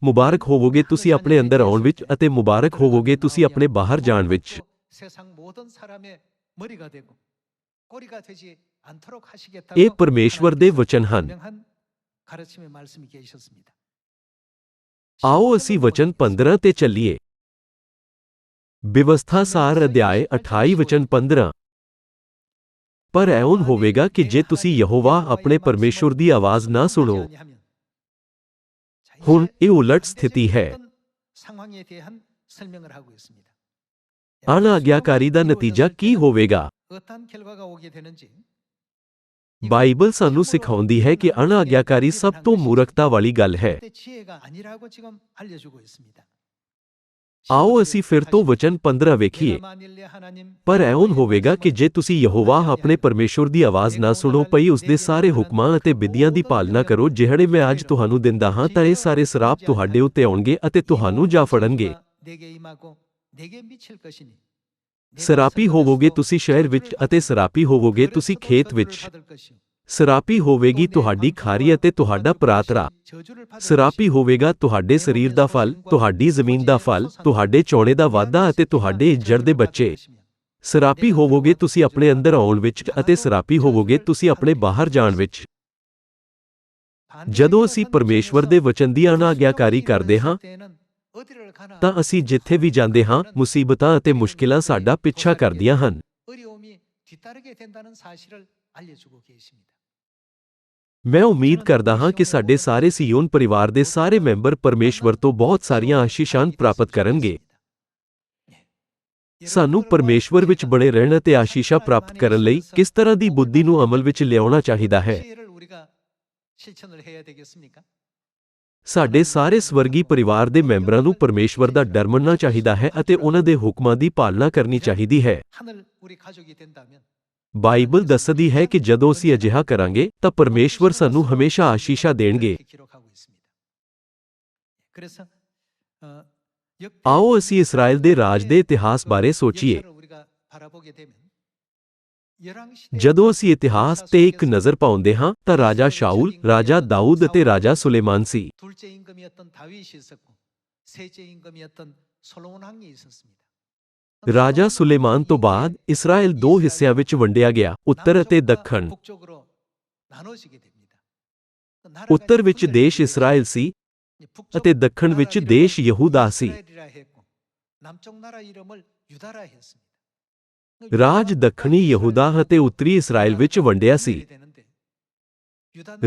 ਮੁਬਾਰਕ ਹੋਵੋਗੇ ਤੁਸੀਂ ਆਪਣੇ ਅੰਦਰ ਆਉਣ ਵਿੱਚ ਅਤੇ ਮੁਬਾਰਕ ਹੋਵੋਗੇ ਤੁਸੀਂ ਆਪਣੇ ਬਾਹਰ ਜਾਣ ਵਿੱਚ। ਇਹ ਪਰਮੇਸ਼ਵਰ ਦੇ ਵਚਨ ਹਨ। ਆਓ ਅਸੀਂ ਵਚਨ 15 ਤੇ ਚੱਲੀਏ। ਬਿਵਸਥਾ ਸਾਰ ਅਧਿਆਇ 28 ਵਚਨ 15। ਪਰ ਇਉਂ ਹੋਵੇਗਾ ਕਿ ਜੇ ਤੁਸੀਂ ਯਹੋਵਾ ਆਪਣੇ ਪਰਮੇਸ਼ੁਰ ਦੀ ਆਵਾਜ਼ ਨਾ ਸੁਣੋ। ਹੁਣ ਇਹ ਉਲਟ ਸਥਿਤੀ ਹੈ। ਅਣਆਗਿਆਕਾਰੀ ਦਾ ਨਤੀਜਾ ਕੀ ਹੋਵੇਗਾ? ਬਾਈਬਲ ਸਾਨੂੰ ਸਿਖਾਉਂਦੀ ਹੈ ਕਿ ਅਣਆਗਿਆਕਾਰੀ ਸਭ ਤੋਂ ਮੂਰਖਤਾ ਵਾਲੀ ਗੱਲ ਹੈ। 지혜가 아니라고 지금 알려주고 있습니다. ਆਓ ਅਸੀਂ ਫਿਰ ਤੋਂ ਵਚਨ 15 ਵੇਖੀਏ। 내가 만일 내 하나님 ਪਰ ਐਉਂ ਹੋਵੇਗਾ ਕਿ ਜੇ ਤੁਸੀਂ ਯਹੋਵਾਹ ਆਪਣੇ ਪਰਮੇਸ਼ੁਰ ਦੀ ਆਵਾਜ਼ ਨਾ ਸੁਣੋ ਪਈ ਉਸ ਦੇ ਸਾਰੇ ਹੁਕਮਾਂ ਅਤੇ ਵਿਧੀਆਂ ਦੀ ਪਾਲਣਾ ਕਰੋ ਜਿਹੜੇ ਮੈਂ ਅੱਜ ਤੁਹਾਨੂੰ ਦਿੰਦਾ ਹਾਂ ਤਾਂ ਇਹ ਸਾਰੇ ਸਰਾਪ ਤੁਹਾਡੇ ਉੱਤੇ ਆਉਣਗੇ ਅਤੇ ਤੁਹਾਨੂੰ ਜਾ ਫੜਨਗੇ। 내게 임하고 내게 미칠 것이니 ਸਰਾਪੀ ਹੋਵੋਗੇ ਤੁਸੀਂ ਸ਼ਹਿਰ ਵਿੱਚ ਅਤੇ ਸਰਾਪੀ ਹੋਵੋਗੇ ਤੁਸੀਂ ਖੇਤ ਵਿੱਚ। ਸਰਾਪੀ ਹੋਵੇਗੀ ਤੁਹਾਡੀ ਖਾਰੀ ਅਤੇ ਤੁਹਾਡਾ ਪਰਾਤਰਾ। ਸਰਾਪੀ ਹੋਵੇਗਾ ਤੁਹਾਡੇ ਸਰੀਰ ਦਾ ਫਲ, ਤੁਹਾਡੀ ਜ਼ਮੀਨ ਦਾ ਫਲ, ਤੁਹਾਡੇ ਚੋਣੇ ਦਾ ਵਾਧਾ ਅਤੇ ਤੁਹਾਡੇ ਇੱਜੜ ਦੇ ਬੱਚੇ। ਸਰਾਪੀ ਹੋਵੋਗੇ ਤੁਸੀਂ ਆਪਣੇ ਅੰਦਰ ਆਉਣ ਵਿੱਚ ਅਤੇ ਸਰਾਪੀ ਹੋਵੋਗੇ ਤੁਸੀਂ ਆਪਣੇ ਬਾਹਰ ਜਾਣ ਵਿੱਚ। ਜਦੋਂ ਅਸੀਂ ਪਰਮੇਸ਼ਵਰ ਦੇ ਵਚਨ ਦੀ ਅਣਆਗਿਆਕਾਰੀ ਕਰਦੇ ਹਾਂ ਤਾਂ ਅਸੀਂ ਜਿੱਥੇ ਵੀ ਜਾਂਦੇ ਹਾਂ ਮੁਸੀਬਤਾਂ ਅਤੇ ਮੁਸ਼ਕਿਲਾਂ ਸਾਡਾ ਪਿੱਛਾ ਕਰਦੀਆਂ ਹਨ। 어려움이 뒤따르게 된다는 사실을 알려주고 계십니다. ਮੈਂ ਉਮੀਦ ਕਰਦਾ ਹਾਂ ਕਿ ਸਾਡੇ ਸਾਰੇ ਸਿਯੋਨ ਪਰਿਵਾਰ ਦੇ ਸਾਰੇ ਮੈਂਬਰ ਪਰਮੇਸ਼ਵਰ ਤੋਂ ਬਹੁਤ ਸਾਰੀਆਂ ਆਸ਼ੀਸ਼ਾਂ ਪ੍ਰਾਪਤ ਕਰਨਗੇ। ਸਾਨੂੰ ਪਰਮੇਸ਼ਵਰ ਵਿੱਚ ਬਣੇ ਰਹਿਣ ਅਤੇ ਆਸ਼ੀਸ਼ਾਂ ਪ੍ਰਾਪਤ ਕਰਨ ਲਈ ਕਿਸ ਤਰ੍ਹਾਂ ਦੀ ਬੁੱਧੀ ਨੂੰ ਅਮਲ ਵਿੱਚ ਲਿਆਉਣਾ ਚਾਹੀਦਾ ਹੈ। 지혜를 우리가 실천을 해야 되겠습니까? ਸਾਡੇ ਸਾਰੇ ਸਵਰਗੀ ਪਰਿਵਾਰ ਦੇ ਮੈਂਬਰਾਂ ਨੂੰ ਪਰਮੇਸ਼ਵਰ ਦਾ ਡਰ ਮੰਨਣਾ ਚਾਹੀਦਾ ਹੈ ਅਤੇ ਉਹਨਾਂ ਦੇ ਹੁਕਮਾਂ ਦੀ ਪਾਲਣਾ ਕਰਨੀ ਚਾਹੀਦੀ ਹੈ। 하늘 우리 가족이 된다면 ਬਾਈਬਲ ਦੱਸਦੀ ਹੈ ਕਿ ਜਦੋਂ ਅਸੀਂ ਅਜਿਹਾ ਕਰਾਂਗੇ ਤਾਂ ਪਰਮੇਸ਼ਵਰ ਸਾਨੂੰ ਹਮੇਸ਼ਾ ਆਸ਼ੀਸ਼ਾਂ ਦੇਣਗੇ। 이렇게 기록하고 있습니다. 그래서 ਆਓ ਅਸੀਂ ਇਸਰਾਇਲ ਦੇ ਰਾਜ ਦੇ ਇਤਿਹਾਸ ਬਾਰੇ ਸੋਚੀਏ। 역사를 우리가 바라보게 되면 ਜਦੋਂ ਅਸੀਂ ਇਤਿਹਾਸ ਤੇ ਇੱਕ ਨਜ਼ਰ ਪਾਉਂਦੇ ਹਾਂ ਤਾਂ ਰਾਜਾ ਸ਼ਾਊਲ, ਰਾਜਾ ਦਾਊਦ ਅਤੇ ਰਾਜਾ ਸੁਲੇਮਾਨ ਸੀ। 둘째 임금이었던 다윗이 있었고 셋째 임금이었던 솔로몬 왕이 있었습니다. ਰਾਜਾ ਸੁਲੇਮਾਨ ਤੋਂ ਬਾਅਦ ਇਸਰਾਇਲ ਦੋ ਹਿੱਸਿਆਂ ਵਿੱਚ ਵੰਡਿਆ ਗਿਆ, ਉੱਤਰ ਅਤੇ ਦੱਖਣ। 북쪽으로 나눠지게 됩니다. ਉੱਤਰ ਵਿੱਚ ਦੇਸ਼ ਇਸਰਾਇਲ ਸੀ ਅਤੇ ਦੱਖਣ ਵਿੱਚ ਦੇਸ਼ ਯਹੂਦਾ ਸੀ। 남쪽 나라 이름을 유다라 했습니다. ਰਾਜ ਦੱਖਣੀ ਯਹੂਦਾ ਅਤੇ ਉੱਤਰੀ ਇਸਰਾਇਲ ਵਿੱਚ ਵੰਡਿਆ ਸੀ।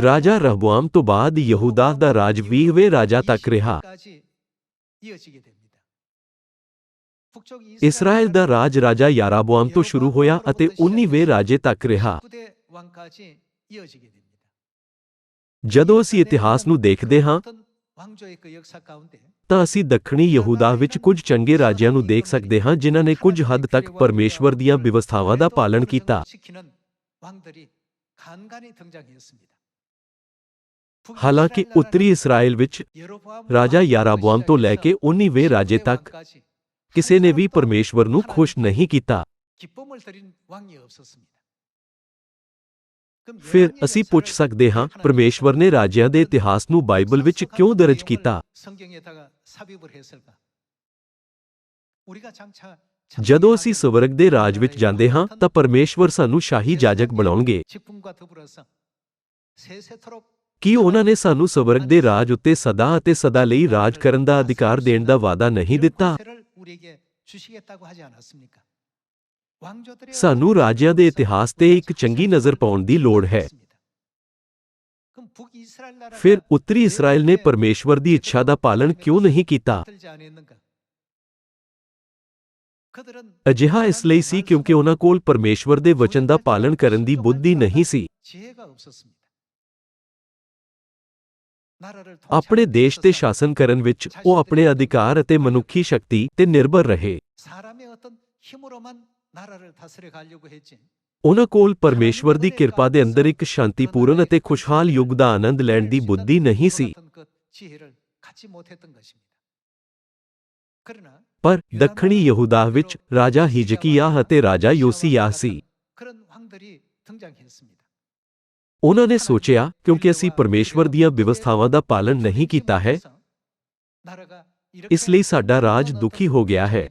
ਰਾਜਾ ਰਹਬੋਆਮ ਤੋਂ ਬਾਅਦ ਯਹੂਦਾ ਦਾ ਰਾਜ 20ਵੇਂ ਰਾਜਾ ਤੱਕ ਰਿਹਾ। ਇਸਰਾਇਲ ਦਾ ਰਾਜ ਰਾਜਾ ਯਾਰਾਬੋਆਮ ਤੋਂ ਸ਼ੁਰੂ ਹੋਇਆ ਅਤੇ 19ਵੇਂ ਰਾਜੇ ਤੱਕ ਰਿਹਾ। ਜਦੋਂ ਅਸੀਂ ਇਤਿਹਾਸ ਨੂੰ ਦੇਖਦੇ ਹਾਂ ਤਾਂ ਅਸੀਂ ਦੱਖਣੀ ਯਹੂਦਾ ਵਿੱਚ ਕੁਝ ਚੰਗੇ ਰਾਜਿਆਂ ਨੂੰ ਦੇਖ ਸਕਦੇ ਹਾਂ ਜਿਨ੍ਹਾਂ ਨੇ ਕੁਝ ਹੱਦ ਤੱਕ ਪਰਮੇਸ਼ਵਰ ਦੀਆਂ ਵਿਵਸਥਾਵਾਂ ਦਾ ਪਾਲਣ ਕੀਤਾ। ਹਾਲਾਂਕਿ ਉੱਤਰੀ ਇਸਰਾਇਲ ਵਿੱਚ ਰਾਜਾ ਯਾਰਾਬੋਆਮ ਤੋਂ ਲੈ ਕੇ 19ਵੇਂ ਰਾਜੇ ਤੱਕ ਕਿਸੇ ਨੇ ਵੀ ਪਰਮੇਸ਼ਵਰ ਨੂੰ ਖੁਸ਼ ਨਹੀਂ ਕੀਤਾ। ਫਿਰ ਅਸੀਂ ਪੁੱਛ ਸਕਦੇ ਹਾਂ ਪਰਮੇਸ਼ਵਰ ਨੇ ਰਾਜਿਆਂ ਦੇ ਇਤਿਹਾਸ ਨੂੰ ਬਾਈਬਲ ਵਿੱਚ ਕਿਉਂ ਦਰਜ ਕੀਤਾ? ਜਦੋਂ ਅਸੀਂ ਸਵਰਗ ਦੇ ਰਾਜ ਵਿੱਚ ਜਾਂਦੇ ਹਾਂ ਤਾਂ ਪਰਮੇਸ਼ਵਰ ਸਾਨੂੰ ਸ਼ਾਹੀ ਜਾਜਕ ਬਣਾਉਣਗੇ। ਕੀ ਉਹਨਾਂ ਨੇ ਸਾਨੂੰ ਸਵਰਗ ਦੇ ਰਾਜ ਉੱਤੇ ਸਦਾ ਅਤੇ ਸਦਾ ਲਈ ਰਾਜ ਕਰਨ ਦਾ ਅਧਿਕਾਰ ਦੇਣ ਦਾ ਵਾਅਦਾ ਨਹੀਂ ਦਿੱਤਾ? ਸਾਨੂੰ ਰਾਜਿਆਂ ਦੇ ਇਤਿਹਾਸ ਤੇ ਇੱਕ ਚੰਗੀ ਨਜ਼ਰ ਪਾਉਣ ਦੀ ਲੋੜ ਹੈ। ਫਿਰ ਉੱਤਰੀ ਇਸਰਾਇਲ ਨੇ ਪਰਮੇਸ਼ਵਰ ਦੀ ਇੱਛਾ ਦਾ ਪਾਲਣ ਕਿਉਂ ਨਹੀਂ ਕੀਤਾ? ਅਜਿਹਾ ਇਸ ਲਈ ਸੀ ਕਿਉਂਕਿ ਉਹਨਾਂ ਕੋਲ ਪਰਮੇਸ਼ਵਰ ਦੇ ਵਚਨ ਦਾ ਪਾਲਣ ਕਰਨ ਦੀ ਬੁੱਧੀ ਨਹੀਂ ਸੀ। ਆਪਣੇ ਦੇਸ਼ ਤੇ ਸ਼ਾਸਨ ਕਰਨ ਵਿੱਚ ਉਹ ਆਪਣੇ ਅਧਿਕਾਰ ਅਤੇ ਮਨੁੱਖੀ ਸ਼ਕਤੀ ਤੇ ਨਿਰਭਰ ਰਹੇ। ਉਹਨਾਂ ਕੋਲ ਪਰਮੇਸ਼ਵਰ ਦੀ ਕਿਰਪਾ ਦੇ ਅੰਦਰ ਇੱਕ ਸ਼ਾਂਤੀਪੂਰਨ ਅਤੇ ਖੁਸ਼ਹਾਲ ਯੁੱਗ ਦਾ ਆਨੰਦ ਲੈਣ ਦੀ ਬੁੱਧੀ ਨਹੀਂ ਸੀ। ਪਰ ਦੱਖਣੀ ਯਹੂਦਾ ਵਿੱਚ ਰਾਜਾ ਹਿਜਕੀਯਾਹ ਅਤੇ ਰਾਜਾ ਯੋਸੀਯਾਹ ਸੀ। ਉਹਨਾਂ ਨੇ ਸੋਚਿਆ ਕਿਉਂਕਿ ਅਸੀਂ ਪਰਮੇਸ਼ਵਰ ਦੀਆਂ ਵਿਵਸਥਾਵਾਂ ਦਾ ਪਾਲਣ ਨਹੀਂ ਕੀਤਾ ਹੈ, ਇਸ ਲਈ ਸਾਡਾ ਰਾਜ ਦੁਖੀ ਹੋ ਗਿਆ ਹੈ।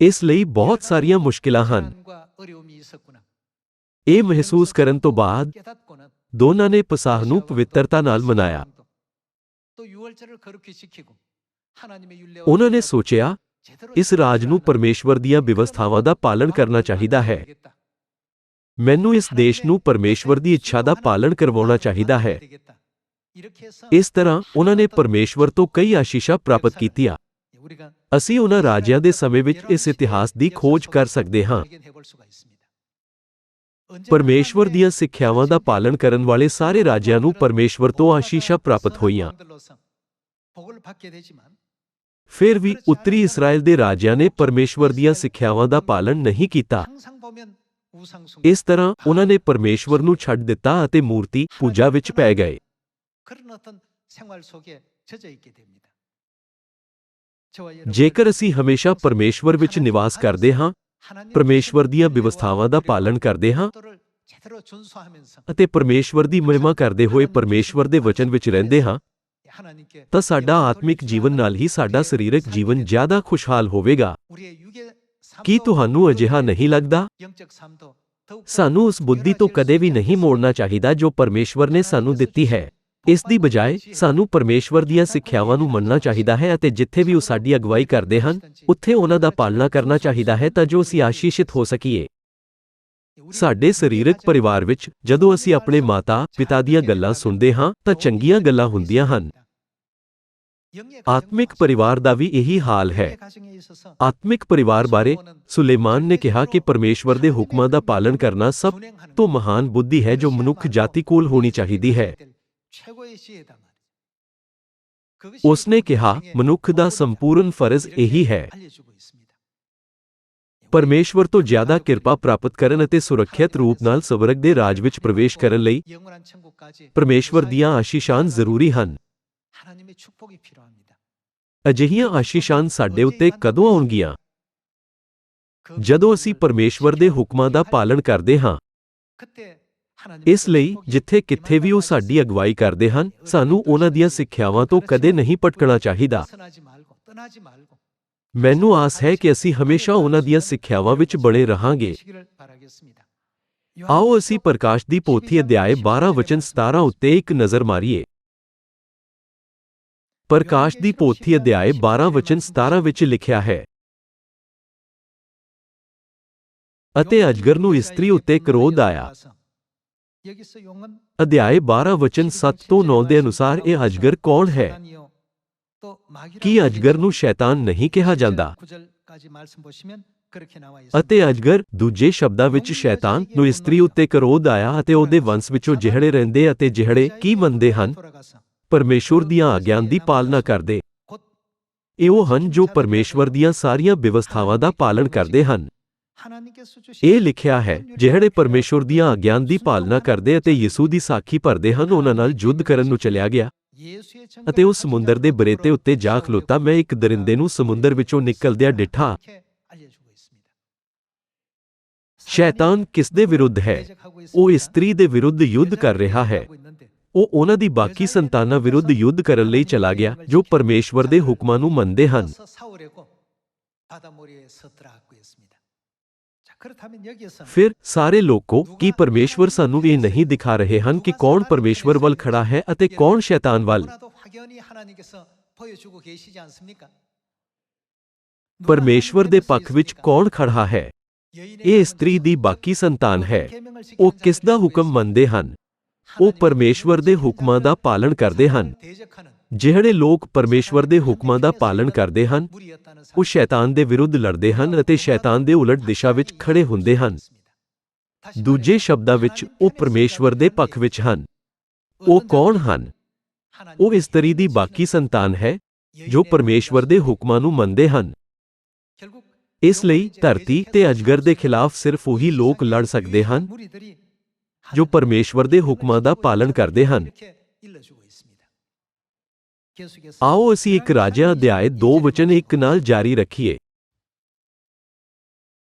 ਇਸ ਲਈ ਬਹੁਤ ਸਾਰੀਆਂ ਮੁਸ਼ਕਿਲਾਂ ਹਨ। ਇਹ ਮਹਿਸੂਸ ਕਰਨ ਤੋਂ ਬਾਅਦ ਦੋਨਾਂ ਨੇ ਪਸਾਹ ਨੂੰ ਪਵਿੱਤਰਤਾ ਨਾਲ ਮਨਾਇਆ। ਉਹਨਾਂ ਨੇ ਸੋਚਿਆ ਇਸ ਰਾਜ ਨੂੰ ਪਰਮੇਸ਼ਵਰ ਦੀਆਂ ਵਿਵਸਥਾਵਾਂ ਦਾ ਪਾਲਣ ਕਰਨਾ ਚਾਹੀਦਾ ਹੈ। ਮੈਨੂੰ ਇਸ ਦੇਸ਼ ਨੂੰ ਪਰਮੇਸ਼ਵਰ ਦੀ ਇੱਛਾ ਦਾ ਪਾਲਣ ਕਰਵਾਉਣਾ ਚਾਹੀਦਾ ਹੈ। ਇਸ ਤਰ੍ਹਾਂ ਉਹਨਾਂ ਨੇ ਪਰਮੇਸ਼ਵਰ ਤੋਂ ਕਈ ਆਸ਼ੀਸ਼ਾਂ ਪ੍ਰਾਪਤ ਕੀਤੀਆਂ। ਅਸੀਂ ਉਹਨਾਂ ਰਾਜਿਆਂ ਦੇ ਸਮੇਂ ਵਿੱਚ ਇਸ ਇਤਿਹਾਸ ਦੀ ਖੋਜ ਕਰ ਸਕਦੇ ਹਾਂ। ਪਰਮੇਸ਼ਵਰ ਦੀਆਂ ਸਿੱਖਿਆਵਾਂ ਦਾ ਪਾਲਨ ਕਰਨ ਵਾਲੇ ਸਾਰੇ ਰਾਜਿਆਂ ਨੂੰ ਪਰਮੇਸ਼ਵਰ ਤੋਂ ਆਸ਼ੀਸ਼ਾਂ ਪ੍ਰਾਪਤ ਹੋਈਆਂ। ਫਿਰ ਵੀ ਉੱਤਰੀ ਇਸਰਾਏਲ ਦੇ ਰਾਜਿਆਂ ਨੇ ਪਰਮੇਸ਼ਵਰ ਦੀਆਂ ਸਿੱਖਿਆਵਾਂ ਦਾ ਪਾਲਨ ਨਹੀਂ ਕੀਤਾ। ਇਸ ਤਰ੍ਹਾਂ ਉਹਨਾਂ ਨੇ ਪਰਮੇਸ਼ਵਰ ਨੂੰ ਛੱਡ ਦਿੱਤਾ ਅਤੇ ਮੂਰਤੀ ਪੂਜਾ ਵਿੱਚ ਪੈ ਗਏ। ਜੇਕਰ ਅਸੀਂ ਹਮੇਸ਼ਾ ਪਰਮੇਸ਼ਵਰ ਵਿੱਚ ਨਿਵਾਸ ਕਰਦੇ ਹਾਂ, ਪਰਮੇਸ਼ਵਰ ਦੀਆਂ ਵਿਵਸਥਾਵਾਂ ਦਾ ਪਾਲਨ ਕਰਦੇ ਹਾਂ ਅਤੇ ਪਰਮੇਸ਼ਵਰ ਦੀ ਮਹਿਮਾ ਕਰਦੇ ਹੋਏ ਪਰਮੇਸ਼ਵਰ ਦੇ ਵਚਨ ਵਿੱਚ ਰਹਿੰਦੇ ਹਾਂ, ਤਾਂ ਸਾਡਾ ਆਤਮਿਕ ਜੀਵਨ ਨਾਲ ਹੀ ਸਾਡਾ ਸਰੀਰਕ ਜੀਵਨ ਜ਼ਿਆਦਾ ਖੁਸ਼ਹਾਲ ਹੋਵੇਗਾ। ਕੀ ਤੁਹਾਨੂੰ ਅਜਿਹਾ ਨਹੀਂ ਲੱਗਦਾ? ਸਾਨੂੰ ਉਸ ਬੁੱਧੀ ਤੋਂ ਕਦੇ ਵੀ ਨਹੀਂ ਮੋੜਨਾ ਚਾਹੀਦਾ ਜੋ ਪਰਮੇਸ਼ਵਰ ਨੇ ਸਾਨੂੰ ਦਿੱਤੀ ਹੈ। ਇਸ ਦੀ ਬਜਾਏ ਸਾਨੂੰ ਪਰਮੇਸ਼ਵਰ ਦੀਆਂ ਸਿੱਖਿਆਵਾਂ ਨੂੰ ਮੰਨਣਾ ਚਾਹੀਦਾ ਹੈ ਅਤੇ ਜਿੱਥੇ ਵੀ ਉਹ ਸਾਡੀ ਅਗਵਾਈ ਕਰਦੇ ਹਨ, ਉੱਥੇ ਉਹਨਾਂ ਦਾ ਪਾਲਣਾ ਕਰਨਾ ਚਾਹੀਦਾ ਹੈ ਤਾਂ ਜੋ ਅਸੀਂ ਆਸ਼ੀਸ਼ਿਤ ਹੋ ਸਕੀਏ। ਸਾਡੇ ਸਰੀਰਕ ਪਰਿਵਾਰ ਵਿੱਚ ਜਦੋਂ ਅਸੀਂ ਆਪਣੇ ਮਾਤਾ-ਪਿਤਾ ਦੀਆਂ ਗੱਲਾਂ ਸੁਣਦੇ ਹਾਂ ਤਾਂ ਚੰਗੀਆਂ ਗੱਲਾਂ ਹੁੰਦੀਆਂ ਹਨ। ਆਤਮਿਕ ਪਰਿਵਾਰ ਦਾ ਵੀ ਇਹੀ ਹਾਲ ਹੈ। ਆਤਮਿਕ ਪਰਿਵਾਰ ਬਾਰੇ ਸੁਲੇਮਾਨ ਨੇ ਕਿਹਾ ਕਿ ਪਰਮੇਸ਼ਵਰ ਦੇ ਹੁਕਮਾਂ ਦਾ ਪਾਲਨ ਕਰਨਾ ਸਭ ਤੋਂ ਮਹਾਨ ਬੁੱਧੀ ਹੈ ਜੋ ਮਨੁੱਖ ਜਾਤੀ ਕੋਲ ਹੋਣੀ ਚਾਹੀਦੀ ਹੈ। ਉਸਨੇ ਕਿਹਾ, ਮਨੁੱਖ ਦਾ ਸੰਪੂਰਨ ਫਰਜ਼ ਇਹੀ ਹੈ। ਪਰਮੇਸ਼ਵਰ ਤੋਂ ਜ਼ਿਆਦਾ ਕਿਰਪਾ ਪ੍ਰਾਪਤ ਕਰਨ ਅਤੇ ਸੁਰੱਖਿਅਤ ਰੂਪ ਨਾਲ ਸਵਰਗ ਦੇ ਰਾਜ ਵਿੱਚ ਪ੍ਰਵੇਸ਼ ਕਰਨ ਲਈ ਪਰਮੇਸ਼ਵਰ ਦੀਆਂ ਆਸ਼ੀਸ਼ਾਂ ਜ਼ਰੂਰੀ ਹਨ। ਅਜਿਹੀਆਂ ਆਸ਼ੀਸ਼ਾਂ ਸਾਡੇ ਉੱਤੇ ਕਦੋਂ ਆਉਣਗੀਆਂ? ਜਦੋਂ ਅਸੀਂ ਪਰਮੇਸ਼ਵਰ ਦੇ ਹੁਕਮਾਂ ਦਾ ਪਾਲਨ ਕਰਦੇ ਹਾਂ। ਇਸ ਲਈ ਜਿੱਥੇ ਕਿੱਥੇ ਵੀ ਉਹ ਸਾਡੀ ਅਗਵਾਈ ਕਰਦੇ ਹਨ, ਸਾਨੂੰ ਉਹਨਾਂ ਦੀਆਂ ਸਿੱਖਿਆਵਾਂ ਤੋਂ ਕਦੇ ਨਹੀਂ ਭਟਕਣਾ ਚਾਹੀਦਾ। ਮੈਨੂੰ ਆਸ ਹੈ ਕਿ ਅਸੀਂ ਹਮੇਸ਼ਾ ਉਹਨਾਂ ਦੀਆਂ ਸਿੱਖਿਆਵਾਂ ਵਿੱਚ ਬਣੇ ਰਹਾਂਗੇ। ਆਓ ਅਸੀਂ ਪ੍ਰਕਾਸ਼ ਦੀ ਪੋਥੀ ਅਧਿਆਇ 12 ਵਚਨ 17 ਉੱਤੇ ਇੱਕ ਨਜ਼ਰ ਮਾਰੀਏ। ਪ੍ਰਕਾਸ਼ ਦੀ ਪੋਥੀ ਅਧਿਆਇ 12 ਵਚਨ 17 ਵਿੱਚ ਲਿਖਿਆ ਹੈ, ਅਤੇ ਅਜਗਰ ਨੂੰ ਇਸਤਰੀ ਉੱਤੇ ਕ੍ਰੋਧ ਆਇਆ। ਅਧਿਆਇ 12 ਵਚਨ 7 ਤੋਂ 9 ਦੇ ਅਨੁਸਾਰ ਇਹ ਅਜਗਰ ਕੌਣ ਹੈ? ਕੀ ਅਜਗਰ ਨੂੰ ਸ਼ੈਤਾਨ ਨਹੀਂ ਕਿਹਾ ਜਾਂਦਾ? ਅਤੇ ਅਜਗਰ ਦੂਜੇ ਸ਼ਬਦਾਂ ਵਿੱਚ ਸ਼ੈਤਾਨ ਨੂੰ ਇਸਤਰੀ ਉੱਤੇ ਕ੍ਰੋਧ ਆਇਆ ਅਤੇ ਉਹਦੇ ਵੰਸ਼ ਵਿੱਚੋਂ ਜਿਹੜੇ ਰਹਿੰਦੇ ਅਤੇ ਜਿਹੜੇ ਕੀ ਮੰਨਦੇ ਹਨ, ਪਰਮੇਸ਼ਵਰ ਦੀਆਂ ਆਗਿਆਵਾਂ ਦੀ ਪਾਲਣਾ ਕਰਦੇ। ਇਹ ਉਹ ਹਨ ਜੋ ਪਰਮੇਸ਼ਵਰ ਦੀਆਂ ਸਾਰੀਆਂ ਵਿਵਸਥਾਵਾਂ ਦਾ ਪਾਲਣ ਕਰਦੇ ਹਨ। ਇਹ ਲਿਖਿਆ ਹੈ, ਜਿਹੜੇ ਪਰਮੇਸ਼ਵਰ ਦੀਆਂ ਆਗਿਆਵਾਂ ਦੀ ਪਾਲਣਾ ਕਰਦੇ ਅਤੇ ਯਿਸੂ ਦੀ ਸਾਖੀ ਭਰਦੇ ਹਨ, ਉਹਨਾਂ ਨਾਲ ਯੁੱਧ ਕਰਨ ਨੂੰ ਚਲਿਆ ਗਿਆ ਅਤੇ ਉਹ ਸਮੁੰਦਰ ਦੇ ਬਰੇਤੇ ਉੱਤੇ ਜਾ ਖਲੋਤਾ। ਮੈਂ ਇੱਕ ਦਰਿੰਦੇ ਨੂੰ ਸਮੁੰਦਰ ਵਿੱਚੋਂ ਨਿਕਲਦਿਆਂ ਡਿੱਠਾ। ਸ਼ੈਤਾਨ ਕਿਸ ਦੇ ਵਿਰੁੱਧ ਹੈ? ਉਹ ਇਸਤਰੀ ਦੇ ਵਿਰੁੱਧ ਯੁੱਧ ਕਰ ਰਿਹਾ ਹੈ। ਉਹ ਉਹਨਾਂ ਦੀ ਬਾਕੀ ਸੰਤਾਨਾਂ ਵਿਰੁੱਧ ਯੁੱਧ ਕਰਨ ਲਈ ਚਲਾ ਗਿਆ ਜੋ ਪਰਮੇਸ਼ਵਰ ਦੇ ਹੁਕਮਾਂ ਨੂੰ ਮੰਨਦੇ ਹਨ। ਫਿਰ ਸਾਰੇ ਲੋਕੋ, ਕੀ ਪਰਮੇਸ਼ਵਰ ਸਾਨੂੰ ਇਹ ਨਹੀਂ ਦਿਖਾ ਰਹੇ ਹਨ ਕਿ ਕੌਣ ਪਰਮੇਸ਼ਵਰ ਵੱਲ ਖੜਾ ਹੈ ਅਤੇ ਕੌਣ ਸ਼ੈਤਾਨ ਵੱਲ? ਪਰਮੇਸ਼ਵਰ ਦੇ ਪੱਖ ਵਿੱਚ ਕੌਣ ਖੜਾ ਹੈ? ਇਹ ਇਸਤਰੀ ਦੀ ਬਾਕੀ ਸੰਤਾਨ ਹੈ। ਉਹ ਕਿਸ ਦਾ ਹੁਕਮ ਮੰਨਦੇ ਹਨ? ਉਹ ਪਰਮੇਸ਼ਵਰ ਦੇ ਹੁਕਮਾਂ ਦਾ ਪਾਲਣ ਕਰਦੇ ਹਨ। ਜਿਹੜੇ ਲੋਕ ਪਰਮੇਸ਼ਵਰ ਦੇ ਹੁਕਮਾਂ ਦਾ ਪਾਲਣ ਕਰਦੇ ਹਨ, ਉਹ ਸ਼ੈਤਾਨ ਦੇ ਵਿਰੁੱਧ ਲੜਦੇ ਹਨ ਅਤੇ ਸ਼ੈਤਾਨ ਦੇ ਉਲਟ ਦਿਸ਼ਾ ਵਿੱਚ ਖੜੇ ਹੁੰਦੇ ਹਨ। ਦੂਜੇ ਸ਼ਬਦਾਂ ਵਿੱਚ ਉਹ ਪਰਮੇਸ਼ਵਰ ਦੇ ਪੱਖ ਵਿੱਚ ਹਨ। ਉਹ ਕੌਣ ਹਨ? ਉਹ ਇਸਤਰੀ ਦੀ ਬਾਕੀ ਸੰਤਾਨ ਹੈ ਜੋ ਪਰਮੇਸ਼ਵਰ ਦੇ ਹੁਕਮਾਂ ਨੂੰ ਮੰਨਦੇ ਹਨ। ਇਸ ਲਈ ਧਰਤੀ ਤੇ ਅਜਗਰ ਦੇ ਖਿਲਾਫ ਸਿਰਫ ਉਹੀ ਲੋਕ ਲੜ ਸਕਦੇ ਹਨ ਜੋ ਪਰਮੇਸ਼ਵਰ ਦੇ ਹੁਕਮਾਂ ਦਾ ਪਾਲਣ ਕਰਦੇ ਹਨ। ਆਓ ਅਸੀਂ ਇੱਕ ਰਾਜਾ ਅਧਿਆਇ 2 ਵਚਨ 1 ਨਾਲ ਜਾਰੀ ਰੱਖੀਏ।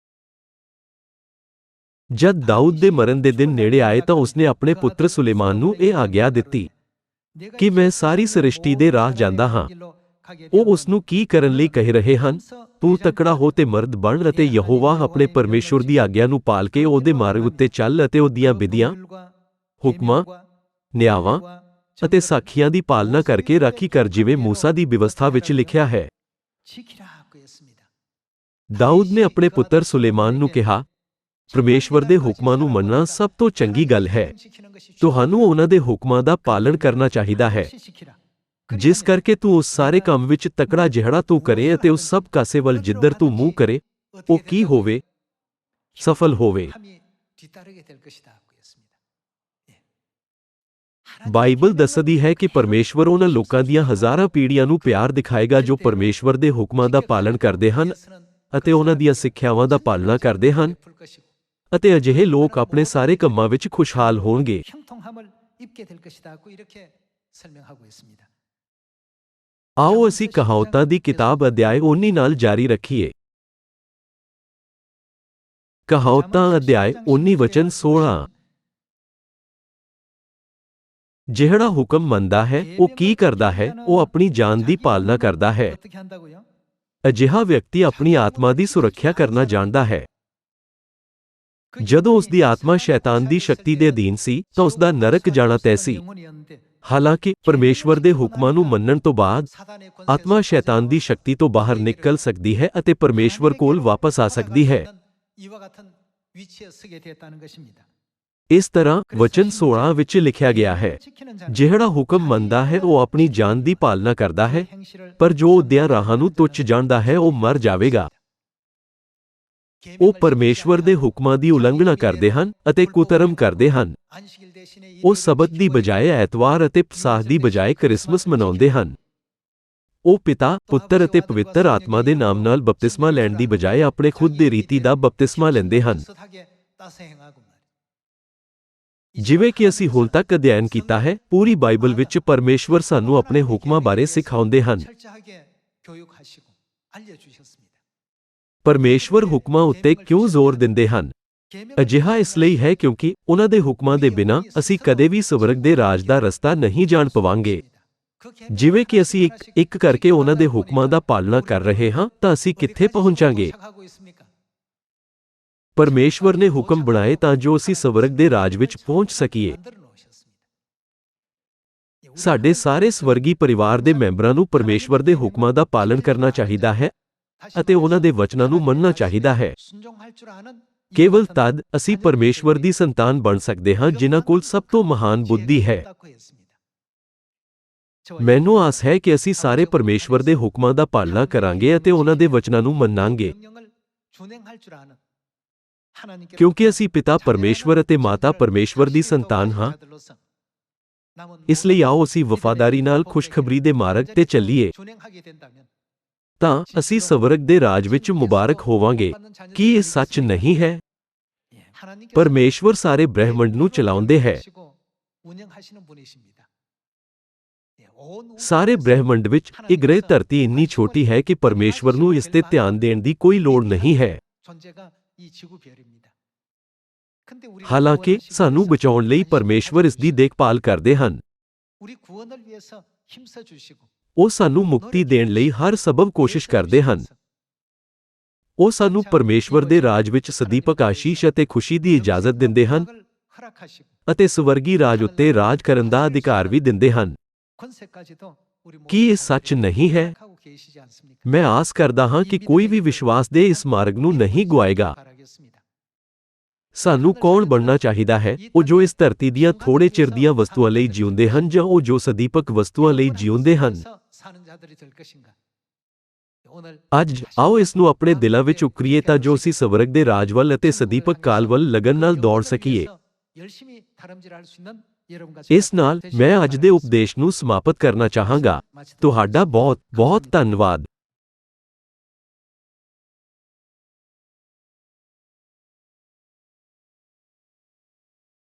ਜਦ ਦਾਊਦ ਦੇ ਮਰਨ ਦੇ ਦਿਨ ਨੇੜੇ ਆਏ ਤਾਂ ਉਸਨੇ ਆਪਣੇ ਪੁੱਤਰ ਸੁਲੇਮਾਨ ਨੂੰ ਇਹ ਆਗਿਆ ਦਿੱਤੀ ਕਿ ਮੈਂ ਸਾਰੀ ਸ੍ਰਿਸ਼ਟੀ ਦੇ ਰਾਹ ਜਾਂਦਾ ਹਾਂ। ਉਹ ਉਸ ਨੂੰ ਕੀ ਕਰਨ ਲਈ ਕਹਿ ਰਹੇ ਹਨ? ਤੂੰ ਤਕੜਾ ਹੋ ਤੇ ਮਰਦ ਬਣ ਅਤੇ ਯਹੋਵਾ ਆਪਣੇ ਪਰਮੇਸ਼ੁਰ ਦੀ ਆਗਿਆ ਨੂੰ ਪਾਲ ਕੇ ਉਹਦੇ ਮਾਰਗ ਉੱਤੇ ਚੱਲ ਅਤੇ ਉਹਦੀਆਂ ਵਿਧੀਆਂ, ਹੁਕਮਾਂ, ਨਿਆਵਾਂ ਅਤੇ ਸਾਖੀਆਂ ਦੀ ਪਾਲਣਾ ਕਰਕੇ ਰਾਖੀ ਕਰ, ਜਿਵੇਂ ਮੂਸਾ ਦੀ ਵਿਵਸਥਾ ਵਿੱਚ ਲਿਖਿਆ ਹੈ। ਦਾਊਦ ਨੇ ਆਪਣੇ ਪੁੱਤਰ ਸੁਲੇਮਾਨ ਨੂੰ ਕਿਹਾ, ਪਰਮੇਸ਼ਵਰ ਦੇ ਹੁਕਮਾਂ ਨੂੰ ਮੰਨਣਾ ਸਭ ਤੋਂ ਚੰਗੀ ਗੱਲ ਹੈ। ਤੁਹਾਨੂੰ ਉਹਨਾਂ ਦੇ ਹੁਕਮਾਂ ਦਾ ਪਾਲਣ ਕਰਨਾ ਚਾਹੀਦਾ ਹੈ, ਜਿਸ ਕਰਕੇ ਤੂੰ ਉਸ ਸਾਰੇ ਕੰਮ ਵਿੱਚ ਤਕੜਾ ਜਿਹੜਾ ਤੂੰ ਕਰੇ ਅਤੇ ਉਸ ਸਭ ਕਾਸੇ ਵੱਲ ਜਿੱਧਰ ਤੂੰ ਮੂੰਹ ਕਰੇ ਉਹ ਕੀ ਹੋਵੇ? ਸਫਲ ਹੋਵੇ। 뒤따르게 될 것이다. 그랬습니다. ਬਾਈਬਲ ਦੱਸਦੀ ਹੈ ਕਿ ਪਰਮੇਸ਼ਵਰ ਉਹਨਾਂ ਲੋਕਾਂ ਦੀਆਂ ਹਜ਼ਾਰਾਂ ਪੀੜ੍ਹੀਆਂ ਨੂੰ ਪਿਆਰ ਦਿਖਾਏਗਾ ਜੋ ਪਰਮੇਸ਼ਵਰ ਦੇ ਹੁਕਮਾਂ ਦਾ ਪਾਲਣ ਕਰਦੇ ਹਨ ਅਤੇ ਉਹਨਾਂ ਦੀਆਂ ਸਿੱਖਿਆਵਾਂ ਦਾ ਪਾਲਣਾ ਕਰਦੇ ਹਨ ਅਤੇ ਅਜਿਹੇ ਲੋਕ ਆਪਣੇ ਸਾਰੇ ਕੰਮਾਂ ਵਿੱਚ ਖੁਸ਼ਹਾਲ ਹੋਣਗੇ। 형통함을 입게 될 것이다. 이렇게 설명하고 있습니다. ਆਓ ਅਸੀਂ ਕਹਾਵਤਾਂ ਦੀ ਕਿਤਾਬ ਅਧਿਆਇ 19 ਨਾਲ ਜਾਰੀ ਰੱਖੀਏ। ਕਹਾਵਤਾਂ ਅਧਿਆਇ 19 ਵਚਨ 16। ਜਿਹੜਾ ਹੁਕਮ ਮੰਨਦਾ ਹੈ ਉਹ ਕੀ ਕਰਦਾ ਹੈ? ਉਹ ਆਪਣੀ ਜਾਨ ਦੀ ਪਾਲਣਾ ਕਰਦਾ ਹੈ। 어떻게 한다고요? ਅਜਿਹਾ ਵਿਅਕਤੀ ਆਪਣੀ ਆਤਮਾ ਦੀ ਸੁਰੱਖਿਆ ਕਰਨਾ ਜਾਣਦਾ ਹੈ। ਜਦੋਂ ਉਸ ਦੀ ਆਤਮਾ ਸ਼ੈਤਾਨ ਦੀ ਸ਼ਕਤੀ ਦੇ ਅਧੀਨ ਸੀ ਤਾਂ ਉਸ ਦਾ ਨਰਕ ਜਾਣਾ ਤੈਅ ਸੀ। ਹਾਲਾਂਕਿ ਪਰਮੇਸ਼ਵਰ ਦੇ ਹੁਕਮਾਂ ਨੂੰ ਮੰਨਣ ਤੋਂ ਬਾਅਦ ਆਤਮਾ ਸ਼ੈਤਾਨ ਦੀ ਸ਼ਕਤੀ ਤੋਂ ਬਾਹਰ ਨਿਕਲ ਸਕਦੀ ਹੈ ਅਤੇ ਪਰਮੇਸ਼ਵਰ ਕੋਲ ਵਾਪਸ ਆ ਸਕਦੀ ਹੈ। 이와 같은 위치에 서게 되었다는 것입니다. ਇਸ ਤਰ੍ਹਾਂ ਵਚਨ 16 ਵਿੱਚ ਲਿਖਿਆ ਗਿਆ ਹੈ, ਜਿਹੜਾ ਹੁਕਮ ਮੰਨਦਾ ਹੈ ਉਹ ਆਪਣੀ ਜਾਨ ਦੀ ਪਾਲਣਾ ਕਰਦਾ ਹੈ, ਪਰ ਜੋ ਉਹਦੀਆਂ ਰਾਹਾਂ ਨੂੰ ਤੁੱਛ ਜਾਣਦਾ ਹੈ ਉਹ ਮਰ ਜਾਵੇਗਾ। ਉਹ ਪਰਮੇਸ਼ਵਰ ਦੇ ਹੁਕਮਾਂ ਦੀ ਉਲੰਘਣਾ ਕਰਦੇ ਹਨ ਅਤੇ ਕੁਕਰਮ ਕਰਦੇ ਹਨ। ਉਹ ਸਬਤ ਦੀ ਬਜਾਏ ਐਤਵਾਰ ਅਤੇ ਪਸਾਹ ਦੀ ਬਜਾਏ ਕ੍ਰਿਸਮਸ ਮਨਾਉਂਦੇ ਹਨ। ਉਹ ਪਿਤਾ, ਪੁੱਤਰ ਅਤੇ ਪਵਿੱਤਰ ਆਤਮਾ ਦੇ ਨਾਮ ਨਾਲ ਬਪਤਿਸਮਾ ਲੈਣ ਦੀ ਬਜਾਏ ਆਪਣੇ ਖੁਦ ਦੇ ਰੀਤੀ ਦਾ ਬਪਤਿਸਮਾ ਲੈਂਦੇ ਹਨ। ਜਿਵੇਂ ਕਿ ਅਸੀਂ ਹੁਣ ਤੱਕ ਅਧਿਐਨ ਕੀਤਾ ਹੈ, ਪੂਰੀ ਬਾਈਬਲ ਵਿੱਚ ਪਰਮੇਸ਼ਵਰ ਸਾਨੂੰ ਆਪਣੇ ਹੁਕਮਾਂ ਬਾਰੇ ਸਿਖਾਉਂਦੇ ਹਨ। ਪਰਮੇਸ਼ਵਰ ਹੁਕਮਾਂ ਉੱਤੇ ਕਿਉਂ ਜ਼ੋਰ ਦਿੰਦੇ ਹਨ? ਅਜਿਹਾ ਇਸ ਲਈ ਹੈ ਕਿਉਂਕਿ ਉਹਨਾਂ ਦੇ ਹੁਕਮਾਂ ਦੇ ਬਿਨਾਂ ਅਸੀਂ ਕਦੇ ਵੀ ਸਵਰਗ ਦੇ ਰਾਜ ਦਾ ਰਸਤਾ ਨਹੀਂ ਜਾਣ ਪਾਵਾਂਗੇ। ਜਿਵੇਂ ਕਿ ਅਸੀਂ ਇੱਕ ਕਰਕੇ ਉਹਨਾਂ ਦੇ ਹੁਕਮਾਂ ਦਾ ਪਾਲਣਾ ਕਰ ਰਹੇ ਹਾਂ ਤਾਂ ਅਸੀਂ ਕਿੱਥੇ ਪਹੁੰਚਾਂਗੇ? ਪਰਮੇਸ਼ਵਰ ਨੇ ਹੁਕਮ ਬਣਾਏ ਤਾਂ ਜੋ ਅਸੀਂ ਸਵਰਗ ਦੇ ਰਾਜ ਵਿੱਚ ਪਹੁੰਚ ਸਕੀਏ। ਸਾਡੇ ਸਾਰੇ ਸਵਰਗੀ ਪਰਿਵਾਰ ਦੇ ਮੈਂਬਰਾਂ ਨੂੰ ਪਰਮੇਸ਼ਵਰ ਦੇ ਹੁਕਮਾਂ ਦਾ ਪਾਲਣ ਕਰਨਾ ਚਾਹੀਦਾ ਹੈ ਅਤੇ ਉਹਨਾਂ ਦੇ ਵਚਨਾਂ ਨੂੰ ਮੰਨਣਾ ਚਾਹੀਦਾ ਹੈ। ਕੇਵਲ ਤਦ ਅਸੀਂ ਪਰਮੇਸ਼ਵਰ ਦੀ ਸੰਤਾਨ ਬਣ ਸਕਦੇ ਹਾਂ ਜਿਨ੍ਹਾਂ ਕੋਲ ਸਭ ਤੋਂ ਮਹਾਨ ਬੁੱਧੀ ਹੈ। ਮੈਨੂੰ ਆਸ ਹੈ ਕਿ ਅਸੀਂ ਸਾਰੇ ਪਰਮੇਸ਼ਵਰ ਦੇ ਹੁਕਮਾਂ ਦਾ ਪਾਲਣਾ ਕਰਾਂਗੇ ਅਤੇ ਉਹਨਾਂ ਦੇ ਵਚਨਾਂ ਨੂੰ ਮੰਨਾਂਗੇ। ਕਿਉਂਕਿ ਅਸੀਂ ਪਿਤਾ ਪਰਮੇਸ਼ਵਰ ਅਤੇ ਮਾਤਾ ਪਰਮੇਸ਼ਵਰ ਦੀ ਸੰਤਾਨ ਹਾਂ। ਇਸ ਲਈ ਆਓ ਅਸੀਂ ਵਫਾਦਾਰੀ ਨਾਲ ਖੁਸ਼ਖਬਰੀ ਦੇ ਮਾਰਗ ਤੇ ਚੱਲੀਏ ਤਾਂ ਅਸੀਂ ਸਵਰਗ ਦੇ ਰਾਜ ਵਿੱਚ ਮੁਬਾਰਕ ਹੋਵਾਂਗੇ। ਕੀ ਇਹ ਸੱਚ ਨਹੀਂ ਹੈ? ਪਰਮੇਸ਼ਵਰ ਸਾਰੇ ਬ੍ਰਹਿਮੰਡ ਨੂੰ ਚਲਾਉਂਦੇ ਹੈ। ਸਾਰੇ ਬ੍ਰਹਿਮੰਡ ਵਿੱਚ ਇਹ ਗ੍ਰਹਿ ਧਰਤੀ ਇੰਨੀ ਛੋਟੀ ਹੈ ਕਿ ਪਰਮੇਸ਼ਵਰ ਨੂੰ ਇਸ ਤੇ ਧਿਆਨ ਦੇਣ ਦੀ ਕੋਈ ਲੋੜ ਨਹੀਂ ਹੈ। ਹਾਲਾਂਕਿ ਸਾਨੂੰ ਬਚਾਉਣ ਲਈ ਪਰਮੇਸ਼ਵਰ ਇਸ ਦੀ ਦੇਖਭਾਲ ਕਰਦੇ ਹਨ। ਉਹ ਸਾਨੂੰ ਮੁਕਤੀ ਦੇਣ ਲਈ ਹਰ ਸੰਭਵ ਕੋਸ਼ਿਸ਼ ਕਰਦੇ ਹਨ। ਉਹ ਸਾਨੂੰ ਪਰਮੇਸ਼ਵਰ ਦੇ ਰਾਜ ਵਿੱਚ ਸਦੀਪਕ ਆਸ਼ੀਸ਼ ਅਤੇ ਖੁਸ਼ੀ ਦੀ ਇਜਾਜ਼ਤ ਦਿੰਦੇ ਹਨ ਅਤੇ ਸਵਰਗੀ ਰਾਜ ਉੱਤੇ ਰਾਜ ਕਰਨ ਦਾ ਅਧਿਕਾਰ ਵੀ ਦਿੰਦੇ ਹਨ। ਕੀ ਇਹ ਸੱਚ ਨਹੀਂ ਹੈ? ਮੈਂ ਆਸ ਕਰਦਾ ਹਾਂ ਕਿ ਕੋਈ ਵੀ ਵਿਸ਼ਵਾਸ ਦੇ ਇਸ ਮਾਰਗ ਨੂੰ ਨਹੀਂ ਗੁਆਏਗਾ। ਸਾਨੂੰ ਕੌਣ ਬਣਨਾ ਚਾਹੀਦਾ ਹੈ? ਉਹ ਜੋ ਇਸ ਧਰਤੀ ਦੀਆਂ ਥੋੜੇ ਚਿਰ ਦੀਆਂ ਵਸਤੂਆਂ ਲਈ ਜਿਉਂਦੇ ਹਨ ਜਾਂ ਉਹ ਜੋ ਸਦੀਪਕ ਵਸਤੂਆਂ ਲਈ ਜਿਉਂਦੇ ਹਨ? ਅੱਜ ਆਓ ਇਸ ਨੂੰ ਆਪਣੇ ਦਿਲਾਂ ਵਿੱਚ ਉਕਰੀਏ ਤਾਂ ਜੋ ਅਸੀਂ ਸਵਰਗ ਦੇ ਰਾਜ ਵੱਲ ਅਤੇ ਸਦੀਪਕ ਕਾਲ ਵੱਲ ਲਗਨ ਨਾਲ ਦੌੜ ਸਕੀਏ। ਇਸ ਨਾਲ ਮੈਂ ਅੱਜ ਦੇ ਉਪਦੇਸ਼ ਨੂੰ ਸਮਾਪਤ ਕਰਨਾ ਚਾਹਾਂਗਾ। ਤੁਹਾਡਾ ਬਹੁਤ ਬਹੁਤ ਧੰਨਵਾਦ।